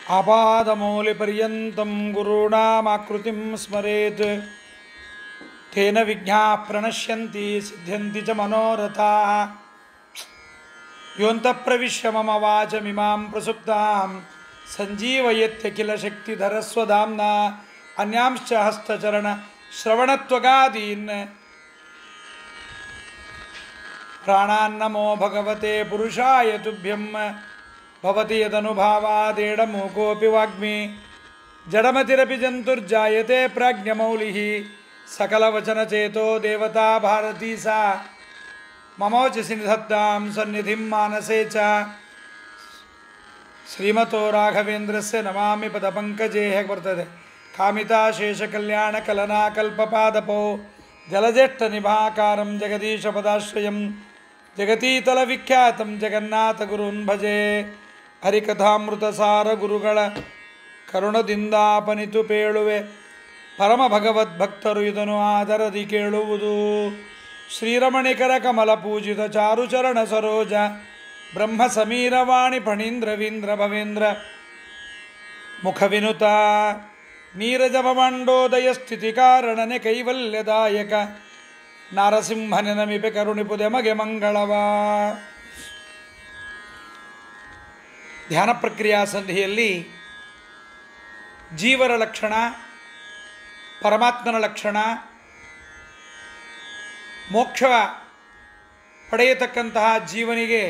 आपादमौलिपर्यन्तं गुरूणामाकृतिं स्मरेत् तेन विघ्नाः प्रणश्यन्ति सिद्ध्यन्ति च मनोरथाः। योऽन्तः प्रविश्य मम वाचमिमां प्रसुप्तां सञ्जीवयत्यखिलशक्तिधरस्वधाम्ना अन्यांश्च हस्तचरणश्रवणत्वगादीन् प्राणान्नमो भगवते पुरुषाय तुभ्यं। भवति यदनुभावादेडमूकोऽपि वाग्मी जडमतिरपि जन्तुर्जायते प्राज्ञमौलिः। सकलवचनचेतो देवता भारती सा ममोचसि निधत्तां सन्निधिं मानसे च। श्रीमतो राघवेन्द्रस्य नमामि पदपङ्कजे वर्तते कामिताशेषकल्याणकलनाकल्पपादपौ जलज्येष्ठनिभाकारं जगदीशपदाश्रयं जगतीतलविख्यातं जगन्नाथगुरून् भजे। ಹರಿಕಥಾಮೃತಸಾರ ಗುರುಗಳ ಕರುಣದಿಂದಾಪನಿತು ಪೇಳುವೆ ಪರಮ ಭಗವದ್ಭಕ್ತರು ಇದನ್ನು ಆದರದಿ ಕೇಳುವುದು. ಶ್ರೀರಮಣಿಕರ ಕಮಲ ಪೂಜಿತ ಚಾರುಚರಣ ಸರೋಜ ಬ್ರಹ್ಮ ಸಮೀರವಾಣಿ ಫಣೀಂದ್ರವೀಂದ್ರ ಭವೇಂದ್ರ ಮುಖವಿನುತ ನೀರಜಭಮಂಡೋದಯ ಸ್ಥಿತಿ ಕಾರಣನೆ ಕೈವಲ್ಯದಾಯಕ ನಾರಸಿಂಹನೆ ನಮಿಪೆ ಕರುಣಿಪುದೆ ಮಗೆ ಮಂಗಳವಾ. ಧ್ಯಾನ ಪ್ರಕ್ರಿಯಾ ಸಂಧಿಯಲ್ಲಿ ಜೀವರ ಲಕ್ಷಣ, ಪರಮಾತ್ಮನ ಲಕ್ಷಣ, ಮೋಕ್ಷ ಪಡೆಯತಕ್ಕಂತಹ ಜೀವನಿಗೆ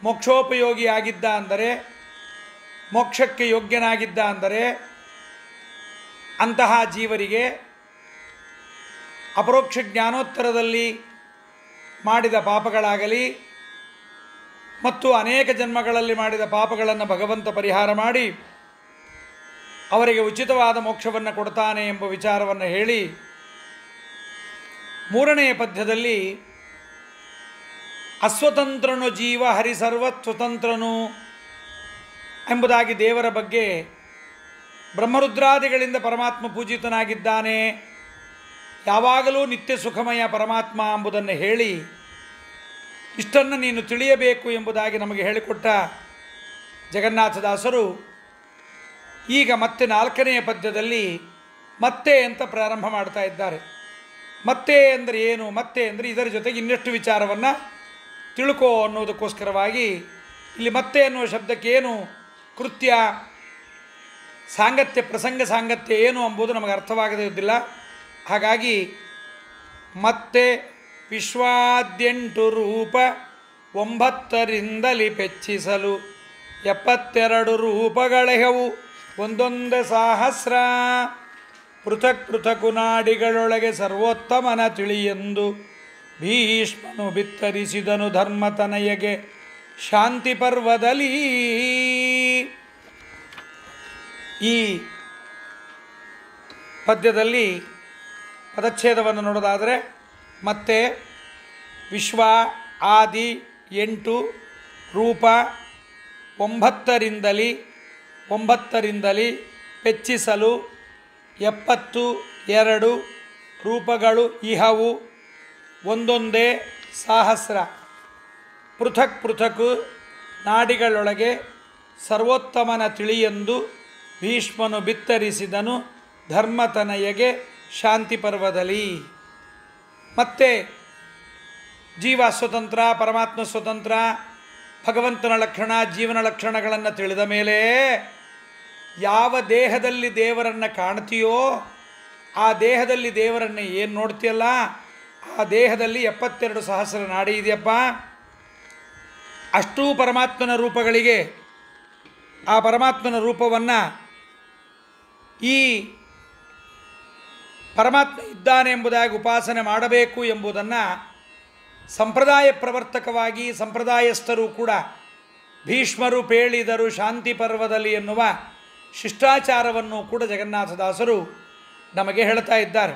ಮೋಕ್ಷೋಪಯೋಗಿಯಾಗಿದ್ದ ಅಂದರೆ, ಮೋಕ್ಷಕ್ಕೆ ಯೋಗ್ಯನಾಗಿದ್ದ ಅಂದರೆ ಅಂತಹ ಜೀವರಿಗೆ ಅಪರೋಕ್ಷ ಜ್ಞಾನೋತ್ತರದಲ್ಲಿ ಮಾಡಿದ ಪಾಪಗಳಾಗಲಿ ಮತ್ತು ಅನೇಕ ಜನ್ಮಗಳಲ್ಲಿ ಮಾಡಿದ ಪಾಪಗಳನ್ನು ಭಗವಂತ ಪರಿಹಾರ ಮಾಡಿ ಅವರಿಗೆ ಉಚಿತವಾದ ಮೋಕ್ಷವನ್ನು ಕೊಡ್ತಾನೆ ಎಂಬ ವಿಚಾರವನ್ನು ಹೇಳಿ, ಮೂರನೆಯ ಪದ್ಯದಲ್ಲಿ ಅಸ್ವತಂತ್ರನು ಜೀವ ಹರಿಸರ್ವಸ್ವತಂತ್ರನು ಎಂಬುದಾಗಿ ದೇವರ ಬಗ್ಗೆ ಬ್ರಹ್ಮರುದ್ರಾದಿಗಳಿಂದ ಪರಮಾತ್ಮ ಪೂಜಿತನಾಗಿದ್ದಾನೆ, ಯಾವಾಗಲೂ ನಿತ್ಯ ಸುಖಮಯ ಪರಮಾತ್ಮ ಎಂಬುದನ್ನು ಹೇಳಿ ಇಷ್ಟನ್ನು ನೀನು ತಿಳಿಯಬೇಕು ಎಂಬುದಾಗಿ ನಮಗೆ ಹೇಳಿಕೊಟ್ಟ ಜಗನ್ನಾಥದಾಸರು ಈಗ ಮತ್ತೆ ನಾಲ್ಕನೆಯ ಪದ್ಯದಲ್ಲಿ ಮತ್ತೆ ಅಂತ ಪ್ರಾರಂಭ ಮಾಡ್ತಾ ಇದ್ದಾರೆ. ಮತ್ತೆ ಅಂದರೆ ಏನು? ಮತ್ತೆ ಅಂದರೆ ಇದರ ಜೊತೆಗೆ ಇನ್ನೆಷ್ಟು ವಿಚಾರವನ್ನು ತಿಳ್ಕೋ ಅನ್ನೋದಕ್ಕೋಸ್ಕರವಾಗಿ ಇಲ್ಲಿ ಮತ್ತೆ ಅನ್ನುವ ಶಬ್ದಕ್ಕೇನು ಕೃತ್ಯ, ಸಾಂಗತ್ಯ, ಪ್ರಸಂಗ ಸಾಂಗತ್ಯ ಏನು ಎಂಬುದು ನಮಗೆ ಅರ್ಥವಾಗದೇ ಇದ್ದಿಲ್ಲ. ಹಾಗಾಗಿ ಮತ್ತೆ ವಿಶ್ವಾದ್ಯಂಟು ರೂಪ 9ರಿಂದಲಿ ಪೆಚ್ಚಿಸಲು 72 ರೂಪಗಳೆಹವು ಒಂದೊಂದೇ ಸಹಸ್ರ. ಪೃಥಕ್ ಪೃಥಕು ನಾಡಿಗಳೊಳಗೆ ಸರ್ವೋತ್ತಮನ ತಿಳಿಯೆಂದು ಭೀಷ್ಮನು ಬಿತ್ತರಿಸಿದನು ಧರ್ಮತನಯಗೆ ಶಾಂತಿ ಪರ್ವದಲ್ಲಿ. ಈ ಪದ್ಯದಲ್ಲಿ ಪದಚ್ಛೇದವನ್ನು ನೋಡೋದಾದರೆ ಮತ್ತೆ ವಿಶ್ವ ಆದಿ 8 ರೂಪ 9ರಿಂದಲಿ ಪೆಚ್ಚಿಸಲು 72 ರೂಪಗಳು ಇಹವು ಒಂದೊಂದೇ ಸಹಸ್ರ. ಪೃಥಕ್ ಪೃಥಕು ನಾಡಿಗಳೊಳಗೆ ಸರ್ವೋತ್ತಮನ ತಿಳಿಯೆಂದು ಭೀಷ್ಮನು ಬಿತ್ತರಿಸಿದನು ಧರ್ಮತನಯಗೆ ಶಾಂತಿ ಪರ್ವದಲ್ಲಿ. ಮತ್ತೆ ಜೀವ ಸ್ವತಂತ್ರ, ಪರಮಾತ್ಮ ಸ್ವತಂತ್ರ, ಭಗವಂತನ ಲಕ್ಷಣ, ಜೀವನ ಲಕ್ಷಣಗಳನ್ನು ತಿಳಿದ ಮೇಲೆ ಯಾವ ದೇಹದಲ್ಲಿ ದೇವರನ್ನು ಕಾಣ್ತೀಯೋ ಆ ದೇಹದಲ್ಲಿ ದೇವರನ್ನು ಏನು ನೋಡ್ತೀಯಲ್ಲ ಆ ದೇಹದಲ್ಲಿ 72 ಸಹಸ್ರ ನಾಡಿ ಇದೆಯಪ್ಪ. ಅಷ್ಟೂ ಪರಮಾತ್ಮನ ರೂಪಗಳಿಗೆ ಆ ಪರಮಾತ್ಮನ ರೂಪವನ್ನು ಈ ಪರಮಾತ್ಮ ಇದ್ದಾನೆ ಎಂಬುದಾಗಿ ಉಪಾಸನೆ ಮಾಡಬೇಕು ಎಂಬುದನ್ನು ಸಂಪ್ರದಾಯ ಪ್ರವರ್ತಕವಾಗಿ ಸಂಪ್ರದಾಯಸ್ಥರು ಕೂಡ ಭೀಷ್ಮರು ಪೇಳಿದರು ಶಾಂತಿ ಪರ್ವದಲ್ಲಿ ಎನ್ನುವ ಶಿಷ್ಟಾಚಾರವನ್ನು ಕೂಡ ಜಗನ್ನಾಥದಾಸರು ನಮಗೆ ಹೇಳ್ತಾ ಇದ್ದಾರೆ.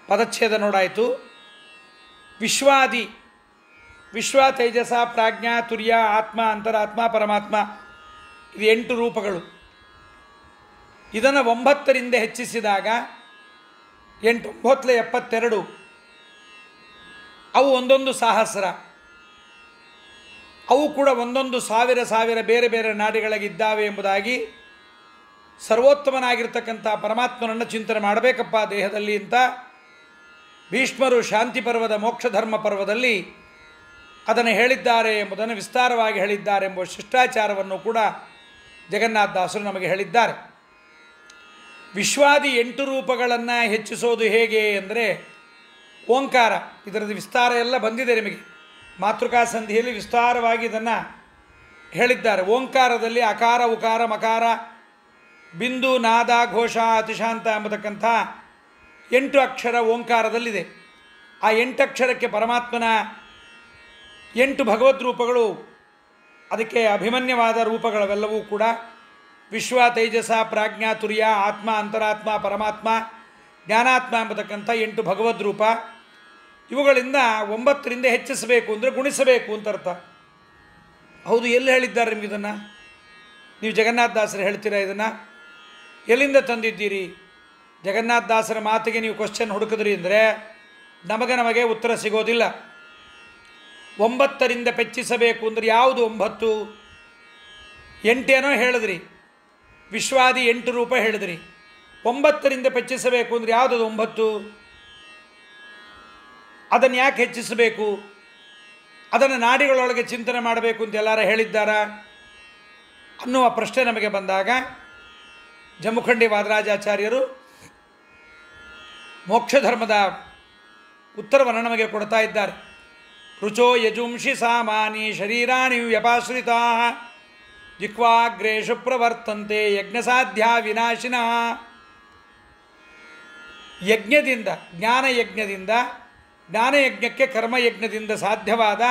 ಪದಚ್ಛೇದ ನೋಡಾಯಿತು. ವಿಶ್ವಾದಿ, ವಿಶ್ವ, ತೇಜಸ, ಪ್ರಾಜ್ಞಾ, ತುರ್ಯ, ಆತ್ಮ, ಅಂತರಾತ್ಮ, ಪರಮಾತ್ಮ, ಇದು 8 ರೂಪಗಳು. ಇದನ್ನು 9ರಿಂದ ಹೆಚ್ಚಿಸಿದಾಗ 8 9 72 ಅವು ಒಂದೊಂದು ಸಹಸ್ರ. ಅವು ಕೂಡ ಒಂದೊಂದು ಸಾವಿರ ಬೇರೆ ಬೇರೆ ನಾಡಿಗಳಿದ್ದಾವೆ ಎಂಬುದಾಗಿ ಸರ್ವೋತ್ತಮನಾಗಿರ್ತಕ್ಕಂಥ ಪರಮಾತ್ಮನನ್ನು ಚಿಂತನೆ ಮಾಡಬೇಕಪ್ಪ ದೇಹದಲ್ಲಿ ಅಂತ ಭೀಷ್ಮರು ಶಾಂತಿ ಪರ್ವದ ಮೋಕ್ಷ ಧರ್ಮ ಪರ್ವದಲ್ಲಿ ಅದನ್ನು ಹೇಳಿದ್ದಾರೆ ಎಂಬುದನ್ನು ವಿಸ್ತಾರವಾಗಿ ಹೇಳಿದ್ದಾರೆ ಎಂಬ ಶಿಷ್ಟಾಚಾರವನ್ನು ಕೂಡ ಜಗನ್ನಾಥದಾಸರು ನಮಗೆ ಹೇಳಿದ್ದಾರೆ. ವಿಶ್ವಾದಿ 8 ರೂಪಗಳನ್ನು ಹೆಚ್ಚಿಸೋದು ಹೇಗೆ ಅಂದರೆ ಓಂಕಾರ. ಇದರದ್ದು ವಿಸ್ತಾರ ಎಲ್ಲ ಬಂದಿದೆ ನಿಮಗೆ. ಮಾತೃಕಾ ಸಂಧಿಯಲ್ಲಿ ವಿಸ್ತಾರವಾಗಿ ಇದನ್ನು ಹೇಳಿದ್ದಾರೆ. ಓಂಕಾರದಲ್ಲಿ ಅಕಾರ ಉಕಾರ ಮಕಾರ ಬಿಂದು ನಾದ ಘೋಷ ಅತಿಶಾಂತ ಎಂಬತಕ್ಕಂಥ 8 ಅಕ್ಷರ ಓಂಕಾರದಲ್ಲಿದೆ. ಆ 8 ಅಕ್ಷರಕ್ಕೆ ಪರಮಾತ್ಮನ 8 ಭಗವದ್ ರೂಪಗಳು, ಅದಕ್ಕೆ ಅಭಿಮನ್ಯವಾದ ರೂಪಗಳವೆಲ್ಲವೂ ಕೂಡ ವಿಶ್ವ, ತೈಜಸ, ಪ್ರಾಜ್ಞಾ, ತುರ್ಯ, ಆತ್ಮ, ಅಂತರಾತ್ಮ, ಪರಮಾತ್ಮ, ಜ್ಞಾನಾತ್ಮ ಎಂಬತಕ್ಕಂಥ 8 ಭಗವದ್ ರೂಪ. ಇವುಗಳಿಂದ 9ರಿಂದ ಹೆಚ್ಚಿಸಬೇಕು ಅಂದರೆ ಗುಣಿಸಬೇಕು ಅಂತ ಅರ್ಥ. ಹೌದು, ಎಲ್ಲಿ ಹೇಳಿದ್ದಾರೆ ನಿಮಗೆ ಇದನ್ನು? ನೀವು ಜಗನ್ನಾಥದಾಸರು ಹೇಳ್ತೀರಾ ಇದನ್ನು? ಎಲ್ಲಿಂದ ತಂದಿದ್ದೀರಿ? ಜಗನ್ನಾಥದಾಸರ ಮಾತಿಗೆ ನೀವು ಕ್ವಶ್ಚನ್ ಹುಡುಕಿದ್ರಿ ಅಂದರೆ ನಮಗೆ ಉತ್ತರ ಸಿಗೋದಿಲ್ಲ. 9ರಿಂದ ಹೆಚ್ಚಿಸಬೇಕು ಅಂದರೆ ಯಾವುದು 9? 8 ಹೇಳಿದ್ರಿ, ವಿಶ್ವಾದಿ 8 ರೂಪ ಹೇಳಿದ್ರಿ. 9ರಿಂದ ಹೆಚ್ಚಿಸಬೇಕು ಅಂದರೆ ಯಾವುದದು 9? ಅದನ್ನು ಯಾಕೆ ಹೆಚ್ಚಿಸಬೇಕು? ಅದನ್ನು ನಾಡಿಗಳೊಳಗೆ ಚಿಂತನೆ ಮಾಡಬೇಕು ಅಂತ ಎಲ್ಲಾರ ಹೇಳಿದ್ದಾರಾ ಅನ್ನುವ ಪ್ರಶ್ನೆ ನಮಗೆ ಬಂದಾಗ ಜಮುಖಂಡಿ ವಾದರಾಜಾಚಾರ್ಯರು ಮೋಕ್ಷ ಧರ್ಮದ ಉತ್ತರವನ್ನು ನಮಗೆ ಕೊಡ್ತಾ ಇದ್ದಾರೆ. ರುಚೋ ಯಜುಂಷಿ ಸಾಮಾನಿ ಶರೀರಾಣಿ ವ್ಯಪಾಶ್ರಿತಾ ಜಿಕ್ವಾಗ್ರೇಷು ಪ್ರವರ್ತಂತೆ ಯಜ್ಞಸಾಧ್ಯ ವಿನಾಶಿನಃ. ಯಜ್ಞದಿಂದ, ಜ್ಞಾನಯಜ್ಞಕ್ಕೆ ಕರ್ಮಯಜ್ಞದಿಂದ ಸಾಧ್ಯವಾದ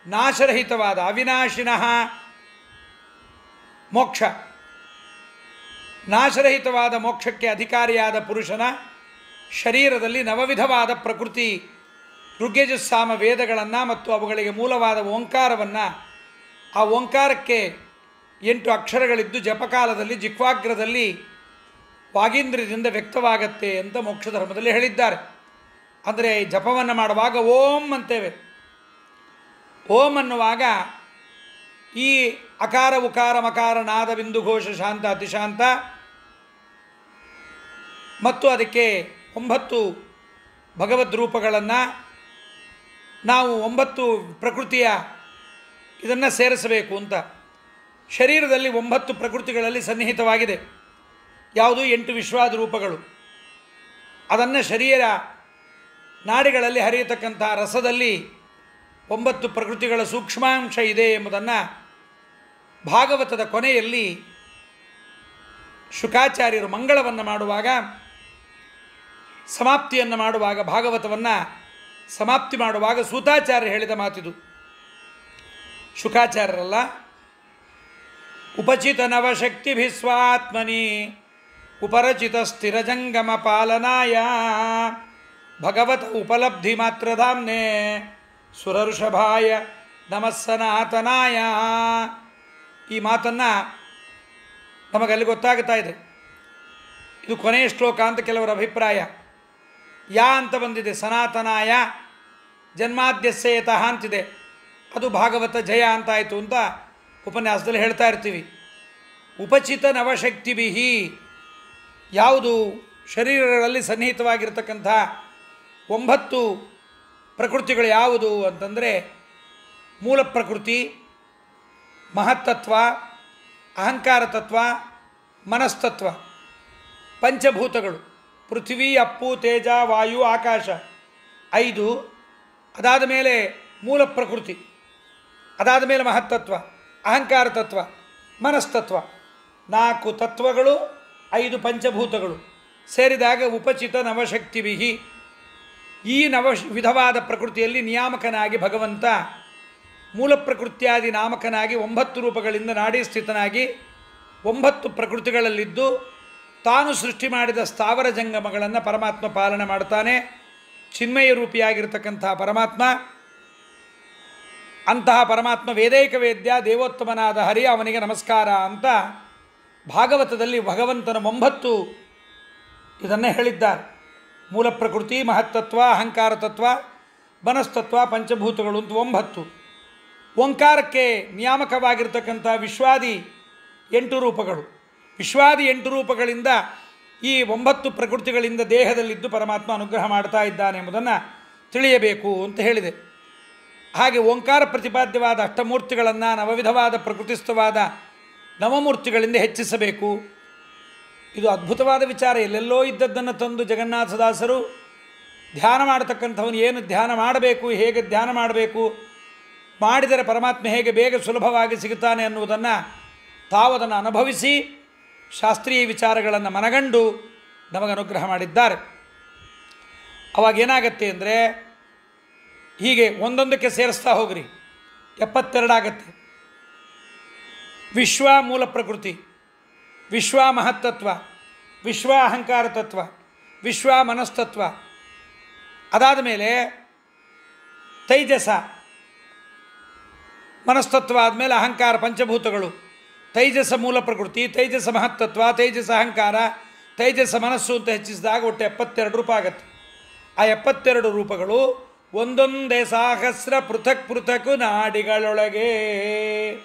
ನಾಶರಹಿತವಾದ ಅವಿನಾಶಿನಃ ಮೋಕ್ಷ, ನಾಶರಹಿತವಾದ ಮೋಕ್ಷಕ್ಕೆ ಅಧಿಕಾರಿಯಾದ ಪುರುಷನ ಶರೀರದಲ್ಲಿ ನವವಿಧವಾದ ಪ್ರಕೃತಿ ಋಗ್ಯಜುಸ್ಸಾಮ ವೇದಗಳನ್ನು ಮತ್ತು ಅವುಗಳಿಗೆ ಮೂಲವಾದ ಓಂಕಾರವನ್ನು, ಆ ಓಂಕಾರಕ್ಕೆ 8 ಅಕ್ಷರಗಳಿದ್ದು ಜಪಕಾಲದಲ್ಲಿ ಜಿಕ್ವಾಗ್ರದಲ್ಲಿ ವಾಗೀಂದ್ರದಿಂದ ವ್ಯಕ್ತವಾಗತ್ತೆ ಅಂತ ಮೋಕ್ಷ ಧರ್ಮದಲ್ಲಿ ಹೇಳಿದ್ದಾರೆ. ಅಂದರೆ ಜಪವನ್ನು ಮಾಡುವಾಗ ಓಂ ಅಂತೇವೆ. ಓಂ ಅನ್ನುವಾಗ ಈ ಅಕಾರ ಉಕಾರ ಮಕಾರ ನಾದ ಬಿಂದು ಘೋಷ ಶಾಂತ ಅತಿಶಾಂತ ಮತ್ತು ಅದಕ್ಕೆ 9 ಭಗವದ್ ರೂಪಗಳನ್ನು ನಾವು 9 ಪ್ರಕೃತಿಯ ಇದನ್ನು ಸೇರಿಸಬೇಕು ಅಂತ. ಶರೀರದಲ್ಲಿ 9 ಪ್ರಕೃತಿಗಳಲ್ಲಿ ಸನ್ನಿಹಿತವಾಗಿದೆ. ಯಾವುದು? 8 ವಿಶ್ವಾದ ರೂಪಗಳು. ಅದನ್ನು ಶರೀರ ನಾಡಿಗಳಲ್ಲಿ ಹರಿಯತಕ್ಕಂಥ ರಸದಲ್ಲಿ 9 ಪ್ರಕೃತಿಗಳ ಸೂಕ್ಷ್ಮಾಂಶ ಇದೆ ಎಂಬುದನ್ನು ಭಾಗವತದ ಕೊನೆಯಲ್ಲಿ ಶುಕಾಚಾರ್ಯರು ಮಂಗಳವನ್ನು ಮಾಡುವಾಗ, ಸಮಾಪ್ತಿಯನ್ನು ಮಾಡುವಾಗ, ಭಾಗವತವನ್ನು ಸಮಾಪ್ತಿ ಮಾಡುವಾಗ ಸೂತಾಚಾರ್ಯ ಹೇಳಿದ ಮಾತಿದು. ಶುಕಾಚಾರ್ಯರಲ್ಲ, ಉಪಚಿತ ನವಶಕ್ತಿಭಿ ಸ್ವಾತ್ಮನಿ ಉಪರಚಿತ ಸ್ಥಿರಜಂಗಮ ಪಾಲನಾಯ ಭಗವತ ಉಪಲಬ್ಧಿ ಮಾತ್ರಧಾಮ್ನೆ ಸುರಋಷಭಾಯ ನಮಸ್ಸನಾತನಾಯ. ಈ ಮಾತನ್ನು ನಮಗಲ್ಲಿ ಗೊತ್ತಾಗ್ತಾ ಇದೆ. ಇದು ಕೊನೆಯ ಶ್ಲೋಕ ಅಂತ ಕೆಲವರ ಅಭಿಪ್ರಾಯ. ಯಾ ಅಂತ ಬಂದಿದೆ, ಸನಾತನಾಯ ಜನ್ಮಾದ್ಯಸ್ಯತಃ ಅಂತಿದೆ. ಅದು ಭಾಗವತ ಜಯ ಅಂತಾಯಿತು ಅಂತ ಉಪನ್ಯಾಸದಲ್ಲಿ ಹೇಳ್ತಾ ಇರ್ತೀವಿ. ಉಪಚಿತ ನವಶಕ್ತಿಭಿಹಿ, ಯಾವುದು ಶರೀರಗಳಲ್ಲಿ ಸನ್ನಿಹಿತವಾಗಿರ್ತಕ್ಕಂಥ 9 ಪ್ರಕೃತಿಗಳು ಯಾವುದು ಅಂತಂದರೆ ಮೂಲ ಪ್ರಕೃತಿ, ಮಹತ್ತತ್ವ, ಅಹಂಕಾರ ತತ್ವ, ಮನಸ್ತತ್ವ, ಪಂಚಭೂತಗಳು ಪೃಥ್ವಿ, ಅಪ್ಪು, ತೇಜ, ವಾಯು, ಆಕಾಶ 5. ಅದಾದ ಮೇಲೆ ಮೂಲ ಪ್ರಕೃತಿ, ಅದಾದ ಮೇಲೆ ಮಹತ್ತತ್ವ, ಅಹಂಕಾರ ತತ್ವ, ಮನಸ್ತತ್ವ, 4 ತತ್ವಗಳು, 5 ಪಂಚಭೂತಗಳು ಸೇರಿದಾಗ ಉಪಚಿತ ನವಶಕ್ತಿಭಿಹಿ. ಈ ವಿಧವಾದ ಪ್ರಕೃತಿಯಲ್ಲಿ ನಿಯಾಮಕನಾಗಿ ಭಗವಂತ ಮೂಲ ಪ್ರಕೃತಿಯಾದಿ ನಾಮಕನಾಗಿ 9 ರೂಪಗಳಿಂದ ನಾಡಿ ಸ್ಥಿತನಾಗಿ 9 ಪ್ರಕೃತಿಗಳಲ್ಲಿದ್ದು ತಾನು ಸೃಷ್ಟಿ ಮಾಡಿದ ಸ್ಥಾವರ ಜಂಗಮಗಳನ್ನು ಪರಮಾತ್ಮ ಪಾಲನೆ ಮಾಡ್ತಾನೆ. ಚಿನ್ಮಯ ರೂಪಿಯಾಗಿರ್ತಕ್ಕಂಥ ಪರಮಾತ್ಮ, ಅಂತಹ ಪರಮಾತ್ಮ ವೇದೈಕ ವೇದ್ಯ ದೇವೋತ್ತಮನಾದ ಹರಿ, ಅವನಿಗೆ ನಮಸ್ಕಾರ ಅಂತ ಭಾಗವತದಲ್ಲಿ ಭಗವಂತನ 9 ಇದನ್ನು ಹೇಳಿದ್ದಾರೆ. ಮೂಲ ಪ್ರಕೃತಿ, ಮಹತ್ತತ್ವ, ಅಹಂಕಾರ ತತ್ವ, ಮನಸ್ತತ್ವ, ಪಂಚಭೂತಗಳು ಅಂತ 9. ಓಂಕಾರಕ್ಕೆ ನಿಯಾಮಕವಾಗಿರ್ತಕ್ಕಂಥ ವಿಶ್ವಾದಿ 8 ರೂಪಗಳು. ವಿಶ್ವಾದಿ 8 ರೂಪಗಳಿಂದ ಈ 9 ಪ್ರಕೃತಿಗಳಿಂದ ದೇಹದಲ್ಲಿದ್ದು ಪರಮಾತ್ಮ ಅನುಗ್ರಹ ಮಾಡ್ತಾ ಇದ್ದಾನೆ ಎಂಬುದನ್ನು ತಿಳಿಯಬೇಕು ಅಂತ ಹೇಳಿದೆ. ಹಾಗೆ ಓಂಕಾರ ಪ್ರತಿಪಾದ್ಯವಾದ ಅಷ್ಟಮೂರ್ತಿಗಳನ್ನು ನವವಿಧವಾದ ಪ್ರಕೃತಿಸ್ಥವಾದ ನವಮೂರ್ತಿಗಳಿಂದ ಹೆಚ್ಚಿಸಬೇಕು. ಇದು ಅದ್ಭುತವಾದ ವಿಚಾರ. ಎಲ್ಲೆಲ್ಲೋ ಇದ್ದದ್ದನ್ನು ತಂದು ಜಗನ್ನಾಥದಾಸರು ಧ್ಯಾನ ಮಾಡತಕ್ಕಂಥವನು ಏನು ಧ್ಯಾನ ಮಾಡಬೇಕು, ಹೇಗೆ ಧ್ಯಾನ ಮಾಡಬೇಕು, ಮಾಡಿದರೆ ಪರಮಾತ್ಮ ಹೇಗೆ ಬೇಗ ಸುಲಭವಾಗಿ ಸಿಗುತ್ತಾನೆ ಅನ್ನುವುದನ್ನು ತಾವು ಅದನ್ನು ಅನುಭವಿಸಿ ಶಾಸ್ತ್ರೀಯ ವಿಚಾರಗಳನ್ನು ಮನಗಂಡು ನಮಗೆ ಅನುಗ್ರಹ ಮಾಡಿದ್ದಾರೆ. ಅವಾಗೇನಾಗತ್ತೆ ಅಂದರೆ ಹೀಗೆ ಒಂದೊಂದಕ್ಕೆ ಸೇರಿಸ್ತಾ ಹೋಗ್ರಿ, 72 ಆಗತ್ತೆ. ವಿಶ್ವ ಮೂಲ ಪ್ರಕೃತಿ, ವಿಶ್ವ ಮಹತ್ತತ್ವ, ವಿಶ್ವ ಅಹಂಕಾರ ತತ್ವ, ವಿಶ್ವ ಮನಸ್ತತ್ವ, ಅದಾದ ಮೇಲೆ ತೈಜಸ ಮನಸ್ತತ್ವ ಆದಮೇಲೆ ಅಹಂಕಾರ ಪಂಚಭೂತಗಳು, ತೈಜಸ ಮೂಲ ಪ್ರಕೃತಿ, ತೈಜಸ ಮಹತ್ತತ್ವ, ತೈಜಸ ಅಹಂಕಾರ, ತೈಜಸ ಮನಸ್ಸು ಅಂತ ಹೆಚ್ಚಿಸಿದಾಗ ಒಟ್ಟು 72 ರೂಪ ಆಗತ್ತೆ. ಆ 72 ರೂಪಗಳು ಒಂದೊಂದೇ ಸಹಸ್ರ ಪೃಥಕ್ ಪೃಥಕ್ ನಾಡಿಗಳೊಳಗೆ.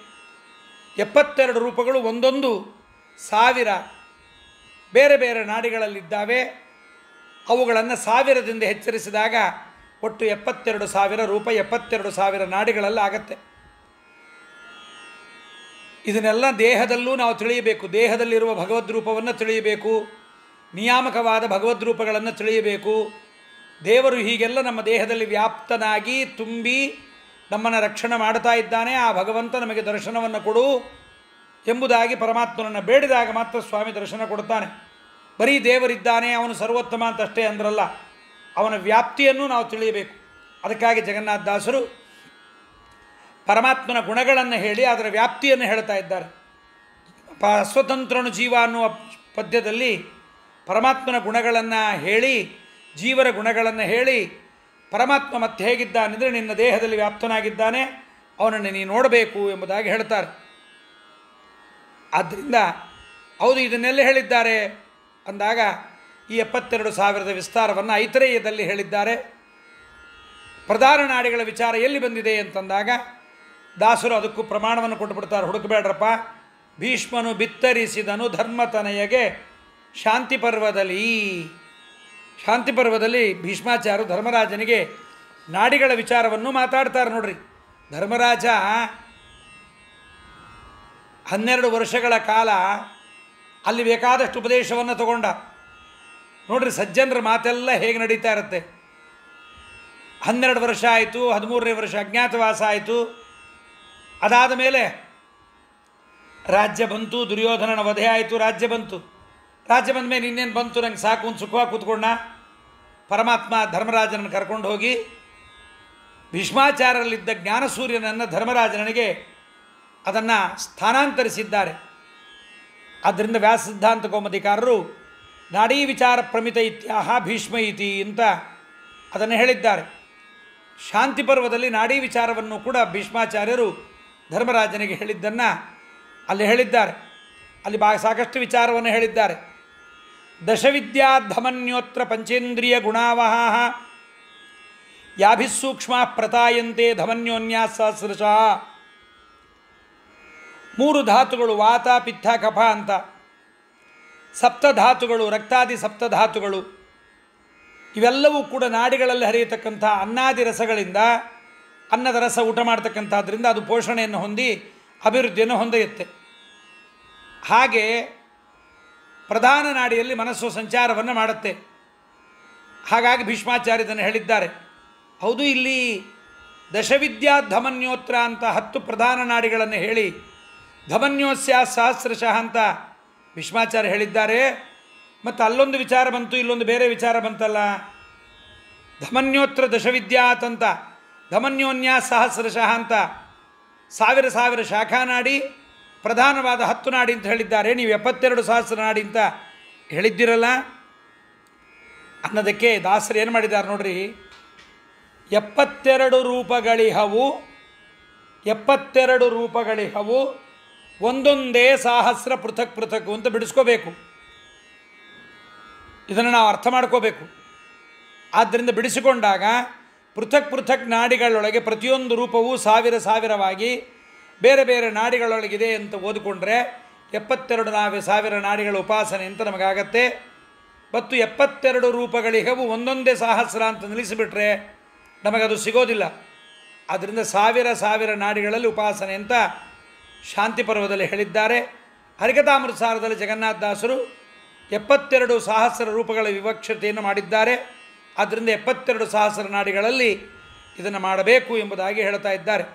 72 ರೂಪಗಳು ಒಂದೊಂದು 1000 ಬೇರೆ ಬೇರೆ ನಾಡಿಗಳಲ್ಲಿದ್ದಾವೆ. ಅವುಗಳನ್ನು 1000ದಿಂದ ಹೆಚ್ಚರಿಸಿದಾಗ ಒಟ್ಟು 72,000 ರೂಪ 72,000 ನಾಡಿಗಳಲ್ಲಿ ಆಗತ್ತೆ. ಇದನ್ನೆಲ್ಲ ದೇಹದಲ್ಲೂ ನಾವು ತಿಳಿಯಬೇಕು. ದೇಹದಲ್ಲಿರುವ ಭಗವದ್ ರೂಪವನ್ನು ತಿಳಿಯಬೇಕು, ನಿಯಾಮಕವಾದ ಭಗವದ್ ರೂಪಗಳನ್ನು ತಿಳಿಯಬೇಕು. ದೇವರು ಹೀಗೆಲ್ಲ ನಮ್ಮ ದೇಹದಲ್ಲಿ ವ್ಯಾಪ್ತನಾಗಿ ತುಂಬಿ ನಮ್ಮನ್ನು ರಕ್ಷಣೆ ಮಾಡ್ತಾ ಇದ್ದಾನೆ. ಆ ಭಗವಂತ ನಮಗೆ ದರ್ಶನವನ್ನು ಕೊಡು ಎಂಬುದಾಗಿ ಪರಮಾತ್ಮನನ್ನು ಬೇಡಿದಾಗ ಮಾತ್ರ ಸ್ವಾಮಿ ದರ್ಶನ ಕೊಡ್ತಾನೆ. ಬರೀ ದೇವರಿದ್ದಾನೆ ಅವನು ಸರ್ವೋತ್ತಮ ಅಂತಷ್ಟೇ ಅಂದ್ರಲ್ಲ, ಅವನ ವ್ಯಾಪ್ತಿಯನ್ನು ನಾವು ತಿಳಿಯಬೇಕು. ಅದಕ್ಕಾಗಿ ಜಗನ್ನಾಥದಾಸರು ಪರಮಾತ್ಮನ ಗುಣಗಳನ್ನು ಹೇಳಿ ಅದರ ವ್ಯಾಪ್ತಿಯನ್ನು ಹೇಳ್ತಾ ಇದ್ದಾರೆ. ಸ್ವತಂತ್ರನು ಜೀವ ಅನ್ನುವ ಪದ್ಯದಲ್ಲಿ ಪರಮಾತ್ಮನ ಗುಣಗಳನ್ನು ಹೇಳಿ, ಜೀವರ ಗುಣಗಳನ್ನು ಹೇಳಿ, ಪರಮಾತ್ಮ ಮತ್ತೆ ಹೇಗಿದ್ದಾನೆಂದರೆ ನಿನ್ನ ದೇಹದಲ್ಲಿ ವ್ಯಾಪ್ತನಾಗಿದ್ದಾನೆ, ಅವನನ್ನು ನೀನು ನೋಡಬೇಕು ಎಂಬುದಾಗಿ ಹೇಳ್ತಾರೆ. ಆದ್ದರಿಂದ ಹೌದು ಇದನ್ನೆಲ್ಲ ಹೇಳಿದ್ದಾರೆ ಅಂದಾಗ ಈ 72,000 ವಿಸ್ತಾರವನ್ನು ಐತರೇಯದಲ್ಲಿ ಹೇಳಿದ್ದಾರೆ. ಪ್ರಧಾನ ನಾಡಿಗಳ ವಿಚಾರ ಎಲ್ಲಿ ಬಂದಿದೆ ಅಂತಂದಾಗ ದಾಸರು ಅದಕ್ಕೂ ಪ್ರಮಾಣವನ್ನು ಕೊಟ್ಟುಬಿಡ್ತಾರೆ. ಹುಡುಕಬೇಡ್ರಪ್ಪ, ಭೀಷ್ಮನು ಬಿತ್ತರಿಸಿದನು ಧರ್ಮತನಯಗೆ ಶಾಂತಿ ಪರ್ವದಲ್ಲಿ. ಶಾಂತಿ ಪರ್ವದಲ್ಲಿ ಭೀಷ್ಮಾಚಾರ್ಯರು ಧರ್ಮರಾಜನಿಗೆ ನಾಡಿಗಳ ವಿಚಾರವನ್ನು ಮಾತಾಡ್ತಾರೆ. ನೋಡ್ರಿ, ಧರ್ಮರಾಜ 12 ವರ್ಷಗಳ ಕಾಲ ಅಲ್ಲಿ ಬೇಕಾದಷ್ಟು ಉಪದೇಶವನ್ನು ತಗೊಂಡ. ನೋಡ್ರಿ, ಸಜ್ಜನರ ಮಾತೆಲ್ಲ ಹೇಗೆ ನಡೀತಾ ಇರುತ್ತೆ. 12 ವರ್ಷ ಆಯಿತು, 13ನೇ ವರ್ಷ ಅಜ್ಞಾತವಾಸ ಆಯಿತು. ಅದಾದ ಮೇಲೆ ರಾಜ್ಯ ಬಂತು, ದುರ್ಯೋಧನನ ವಧೆ ಆಯಿತು, ರಾಜ್ಯ ಬಂತು. ರಾಜ್ಯ ಬಂದ ಮೇಲೆ ಇನ್ನೇನು ಬಂತು, ನಂಗೆ ಸಾಕು ಒಂದು ಸುಖವಾಗಿ ಕೂತ್ಕೊಂಡ. ಪರಮಾತ್ಮ ಧರ್ಮರಾಜನನ್ನು ಕರ್ಕೊಂಡು ಹೋಗಿ ಭೀಷ್ಮಾಚಾರ್ಯರಲ್ಲಿದ್ದ ಜ್ಞಾನಸೂರ್ಯನನ್ನು ಧರ್ಮರಾಜನಿಗೆ ಅದನ್ನು ಸ್ಥಾನಾಂತರಿಸಿದ್ದಾರೆ. ಆದ್ದರಿಂದ ವ್ಯಾಸ ಸಿದ್ಧಾಂತ ಕೌಮುದಿಕಾರರು ನಾಡೀ ವಿಚಾರ ಪ್ರಮಿತ ಇತ್ಯಾಹ ಭೀಷ್ಮ ಇತಿ ಅಂತ ಅದನ್ನು ಹೇಳಿದ್ದಾರೆ. ಶಾಂತಿ ಪರ್ವದಲ್ಲಿ ನಾಡೀ ವಿಚಾರವನ್ನು ಕೂಡ ಭೀಷ್ಮಾಚಾರ್ಯರು ಧರ್ಮರಾಜನಿಗೆ ಹೇಳಿದ್ದನ್ನು ಅಲ್ಲಿ ಹೇಳಿದ್ದಾರೆ. ಅಲ್ಲಿ ಸಾಕಷ್ಟು ವಿಚಾರವನ್ನು ಹೇಳಿದ್ದಾರೆ. ದಶವಿದ್ಯಾಧಮನ್ಯೋತ್ರ ಪಂಚೇಂದ್ರಿಯ ಗುಣಾವಹ ಯಾಭಿಸೂಕ್ಷ್ಮ ಪ್ರತಾಯಂತೆ ಧಮನ್ಯೋನ್ಯಾ ಸಹಸ್ರಶಃ. 3 ಧಾತುಗಳು ವಾತ ಪಿತ್ತ ಕಫ ಅಂತ, ಸಪ್ತಧಾತುಗಳು ರಕ್ತಾದಿ ಸಪ್ತಧಾತುಗಳು, ಇವೆಲ್ಲವೂ ಕೂಡ ನಾಡಿಗಳಲ್ಲಿ ಹರಿಯತಕ್ಕಂಥ ಅನ್ನಾದಿ ರಸಗಳಿಂದ, ಅನ್ನದ ರಸ ಊಟ ಮಾಡ್ತಕ್ಕಂಥದ್ರಿಂದ ಅದು ಪೋಷಣೆಯನ್ನು ಹೊಂದಿ ಅಭಿವೃದ್ಧಿಯನ್ನು ಹೊಂದಿರುತ್ತೆ. ಹಾಗೆ ಪ್ರಧಾನ ನಾಡಿಯಲ್ಲಿ ಮನಸ್ಸು ಸಂಚಾರವನ್ನು ಮಾಡುತ್ತೆ. ಹಾಗಾಗಿ ಭೀಷ್ಮಾಚಾರ್ಯದನ್ನು ಹೇಳಿದ್ದಾರೆ. ಹೌದು, ಇಲ್ಲಿ ದಶವಿದ್ಯಾ ಧಮನ್ಯೋತ್ರ ಅಂತ 10 ಪ್ರಧಾನ ನಾಡಿಗಳನ್ನು ಹೇಳಿ ಧಮನ್ಯೋಸ್ಯ ಸಹಸ್ರಶಃ ಅಂತ ಭೀಷ್ಮಾಚಾರ್ಯ ಹೇಳಿದ್ದಾರೆ. ಮತ್ತು ಅಲ್ಲೊಂದು ವಿಚಾರ ಬಂತು, ಇಲ್ಲೊಂದು ಬೇರೆ ವಿಚಾರ ಬಂತಲ್ಲ. ಧಮನ್ಯೋತ್ರ ದಶವಿದ್ಯಾತ್ ಅಂತ, ಧಮನ್ಯೋನ್ಯ ಸಹಸ್ರಶಃ ಅಂತ 1000 ಶಾಖಾ ನಾಡಿ, ಪ್ರಧಾನವಾದ 10 ನಾಡಿ ಅಂತ ಹೇಳಿದ್ದಾರೆ. ನೀವು 72,000 ನಾಡಿ ಅಂತ ಹೇಳಿದ್ದಿರಲ್ಲ ಅನ್ನೋದಕ್ಕೆ ದಾಸರು ಏನು ಮಾಡಿದ್ದಾರೆ ನೋಡ್ರಿ. 72 ರೂಪಗಳಿಹವು, 72 ರೂಪಗಳಿಹವು, ಒಂದೊಂದೇ ಸಹಸ್ರ ಪೃಥಕ್ ಪೃಥಕ್ ಅಂತ ಬಿಡಿಸ್ಕೋಬೇಕು. ಇದನ್ನು ನಾವು ಅರ್ಥ ಮಾಡ್ಕೋಬೇಕು. ಆದ್ದರಿಂದ ಬಿಡಿಸಿಕೊಂಡಾಗ ಪೃಥಕ್ ಪೃಥಕ್ ನಾಡಿಗಳೊಳಗೆ ಪ್ರತಿಯೊಂದು ರೂಪವೂ ಸಾವಿರವಾಗಿ ಬೇರೆ ಬೇರೆ ನಾಡಿಗಳೊಳಗಿದೆ ಅಂತ ಓದಿಕೊಂಡ್ರೆ 72,000 ನಾಡಿಗಳ ಉಪಾಸನೆ ಅಂತ ನಮಗಾಗತ್ತೆ. ಮತ್ತು 72 ರೂಪಗಳಿಗವು ಒಂದೊಂದೇ ಸಹಸ್ರ ಅಂತ ನಿಲ್ಲಿಸಿಬಿಟ್ರೆ ನಮಗದು ಸಿಗೋದಿಲ್ಲ. ಆದ್ದರಿಂದ ಸಾವಿರ ನಾಡಿಗಳಲ್ಲಿ ಉಪಾಸನೆ ಅಂತ ಶಾಂತಿ ಪರ್ವದಲ್ಲಿ ಹೇಳಿದ್ದಾರೆ. ಹರಿಕಥಾಮೃತಸಾರದಲ್ಲಿ ಜಗನ್ನಾಥದಾಸರು 72 ಸಹಸ್ರ ರೂಪಗಳ ವಿವಕ್ಷತೆಯನ್ನು ಮಾಡಿದ್ದಾರೆ. ಆದ್ದರಿಂದ 72 ಸಹಸ್ರ ನಾಡಿಗಳಲ್ಲಿ ಇದನ್ನು ಮಾಡಬೇಕು ಎಂಬುದಾಗಿ ಹೇಳ್ತಾ ಇದ್ದಾರೆ.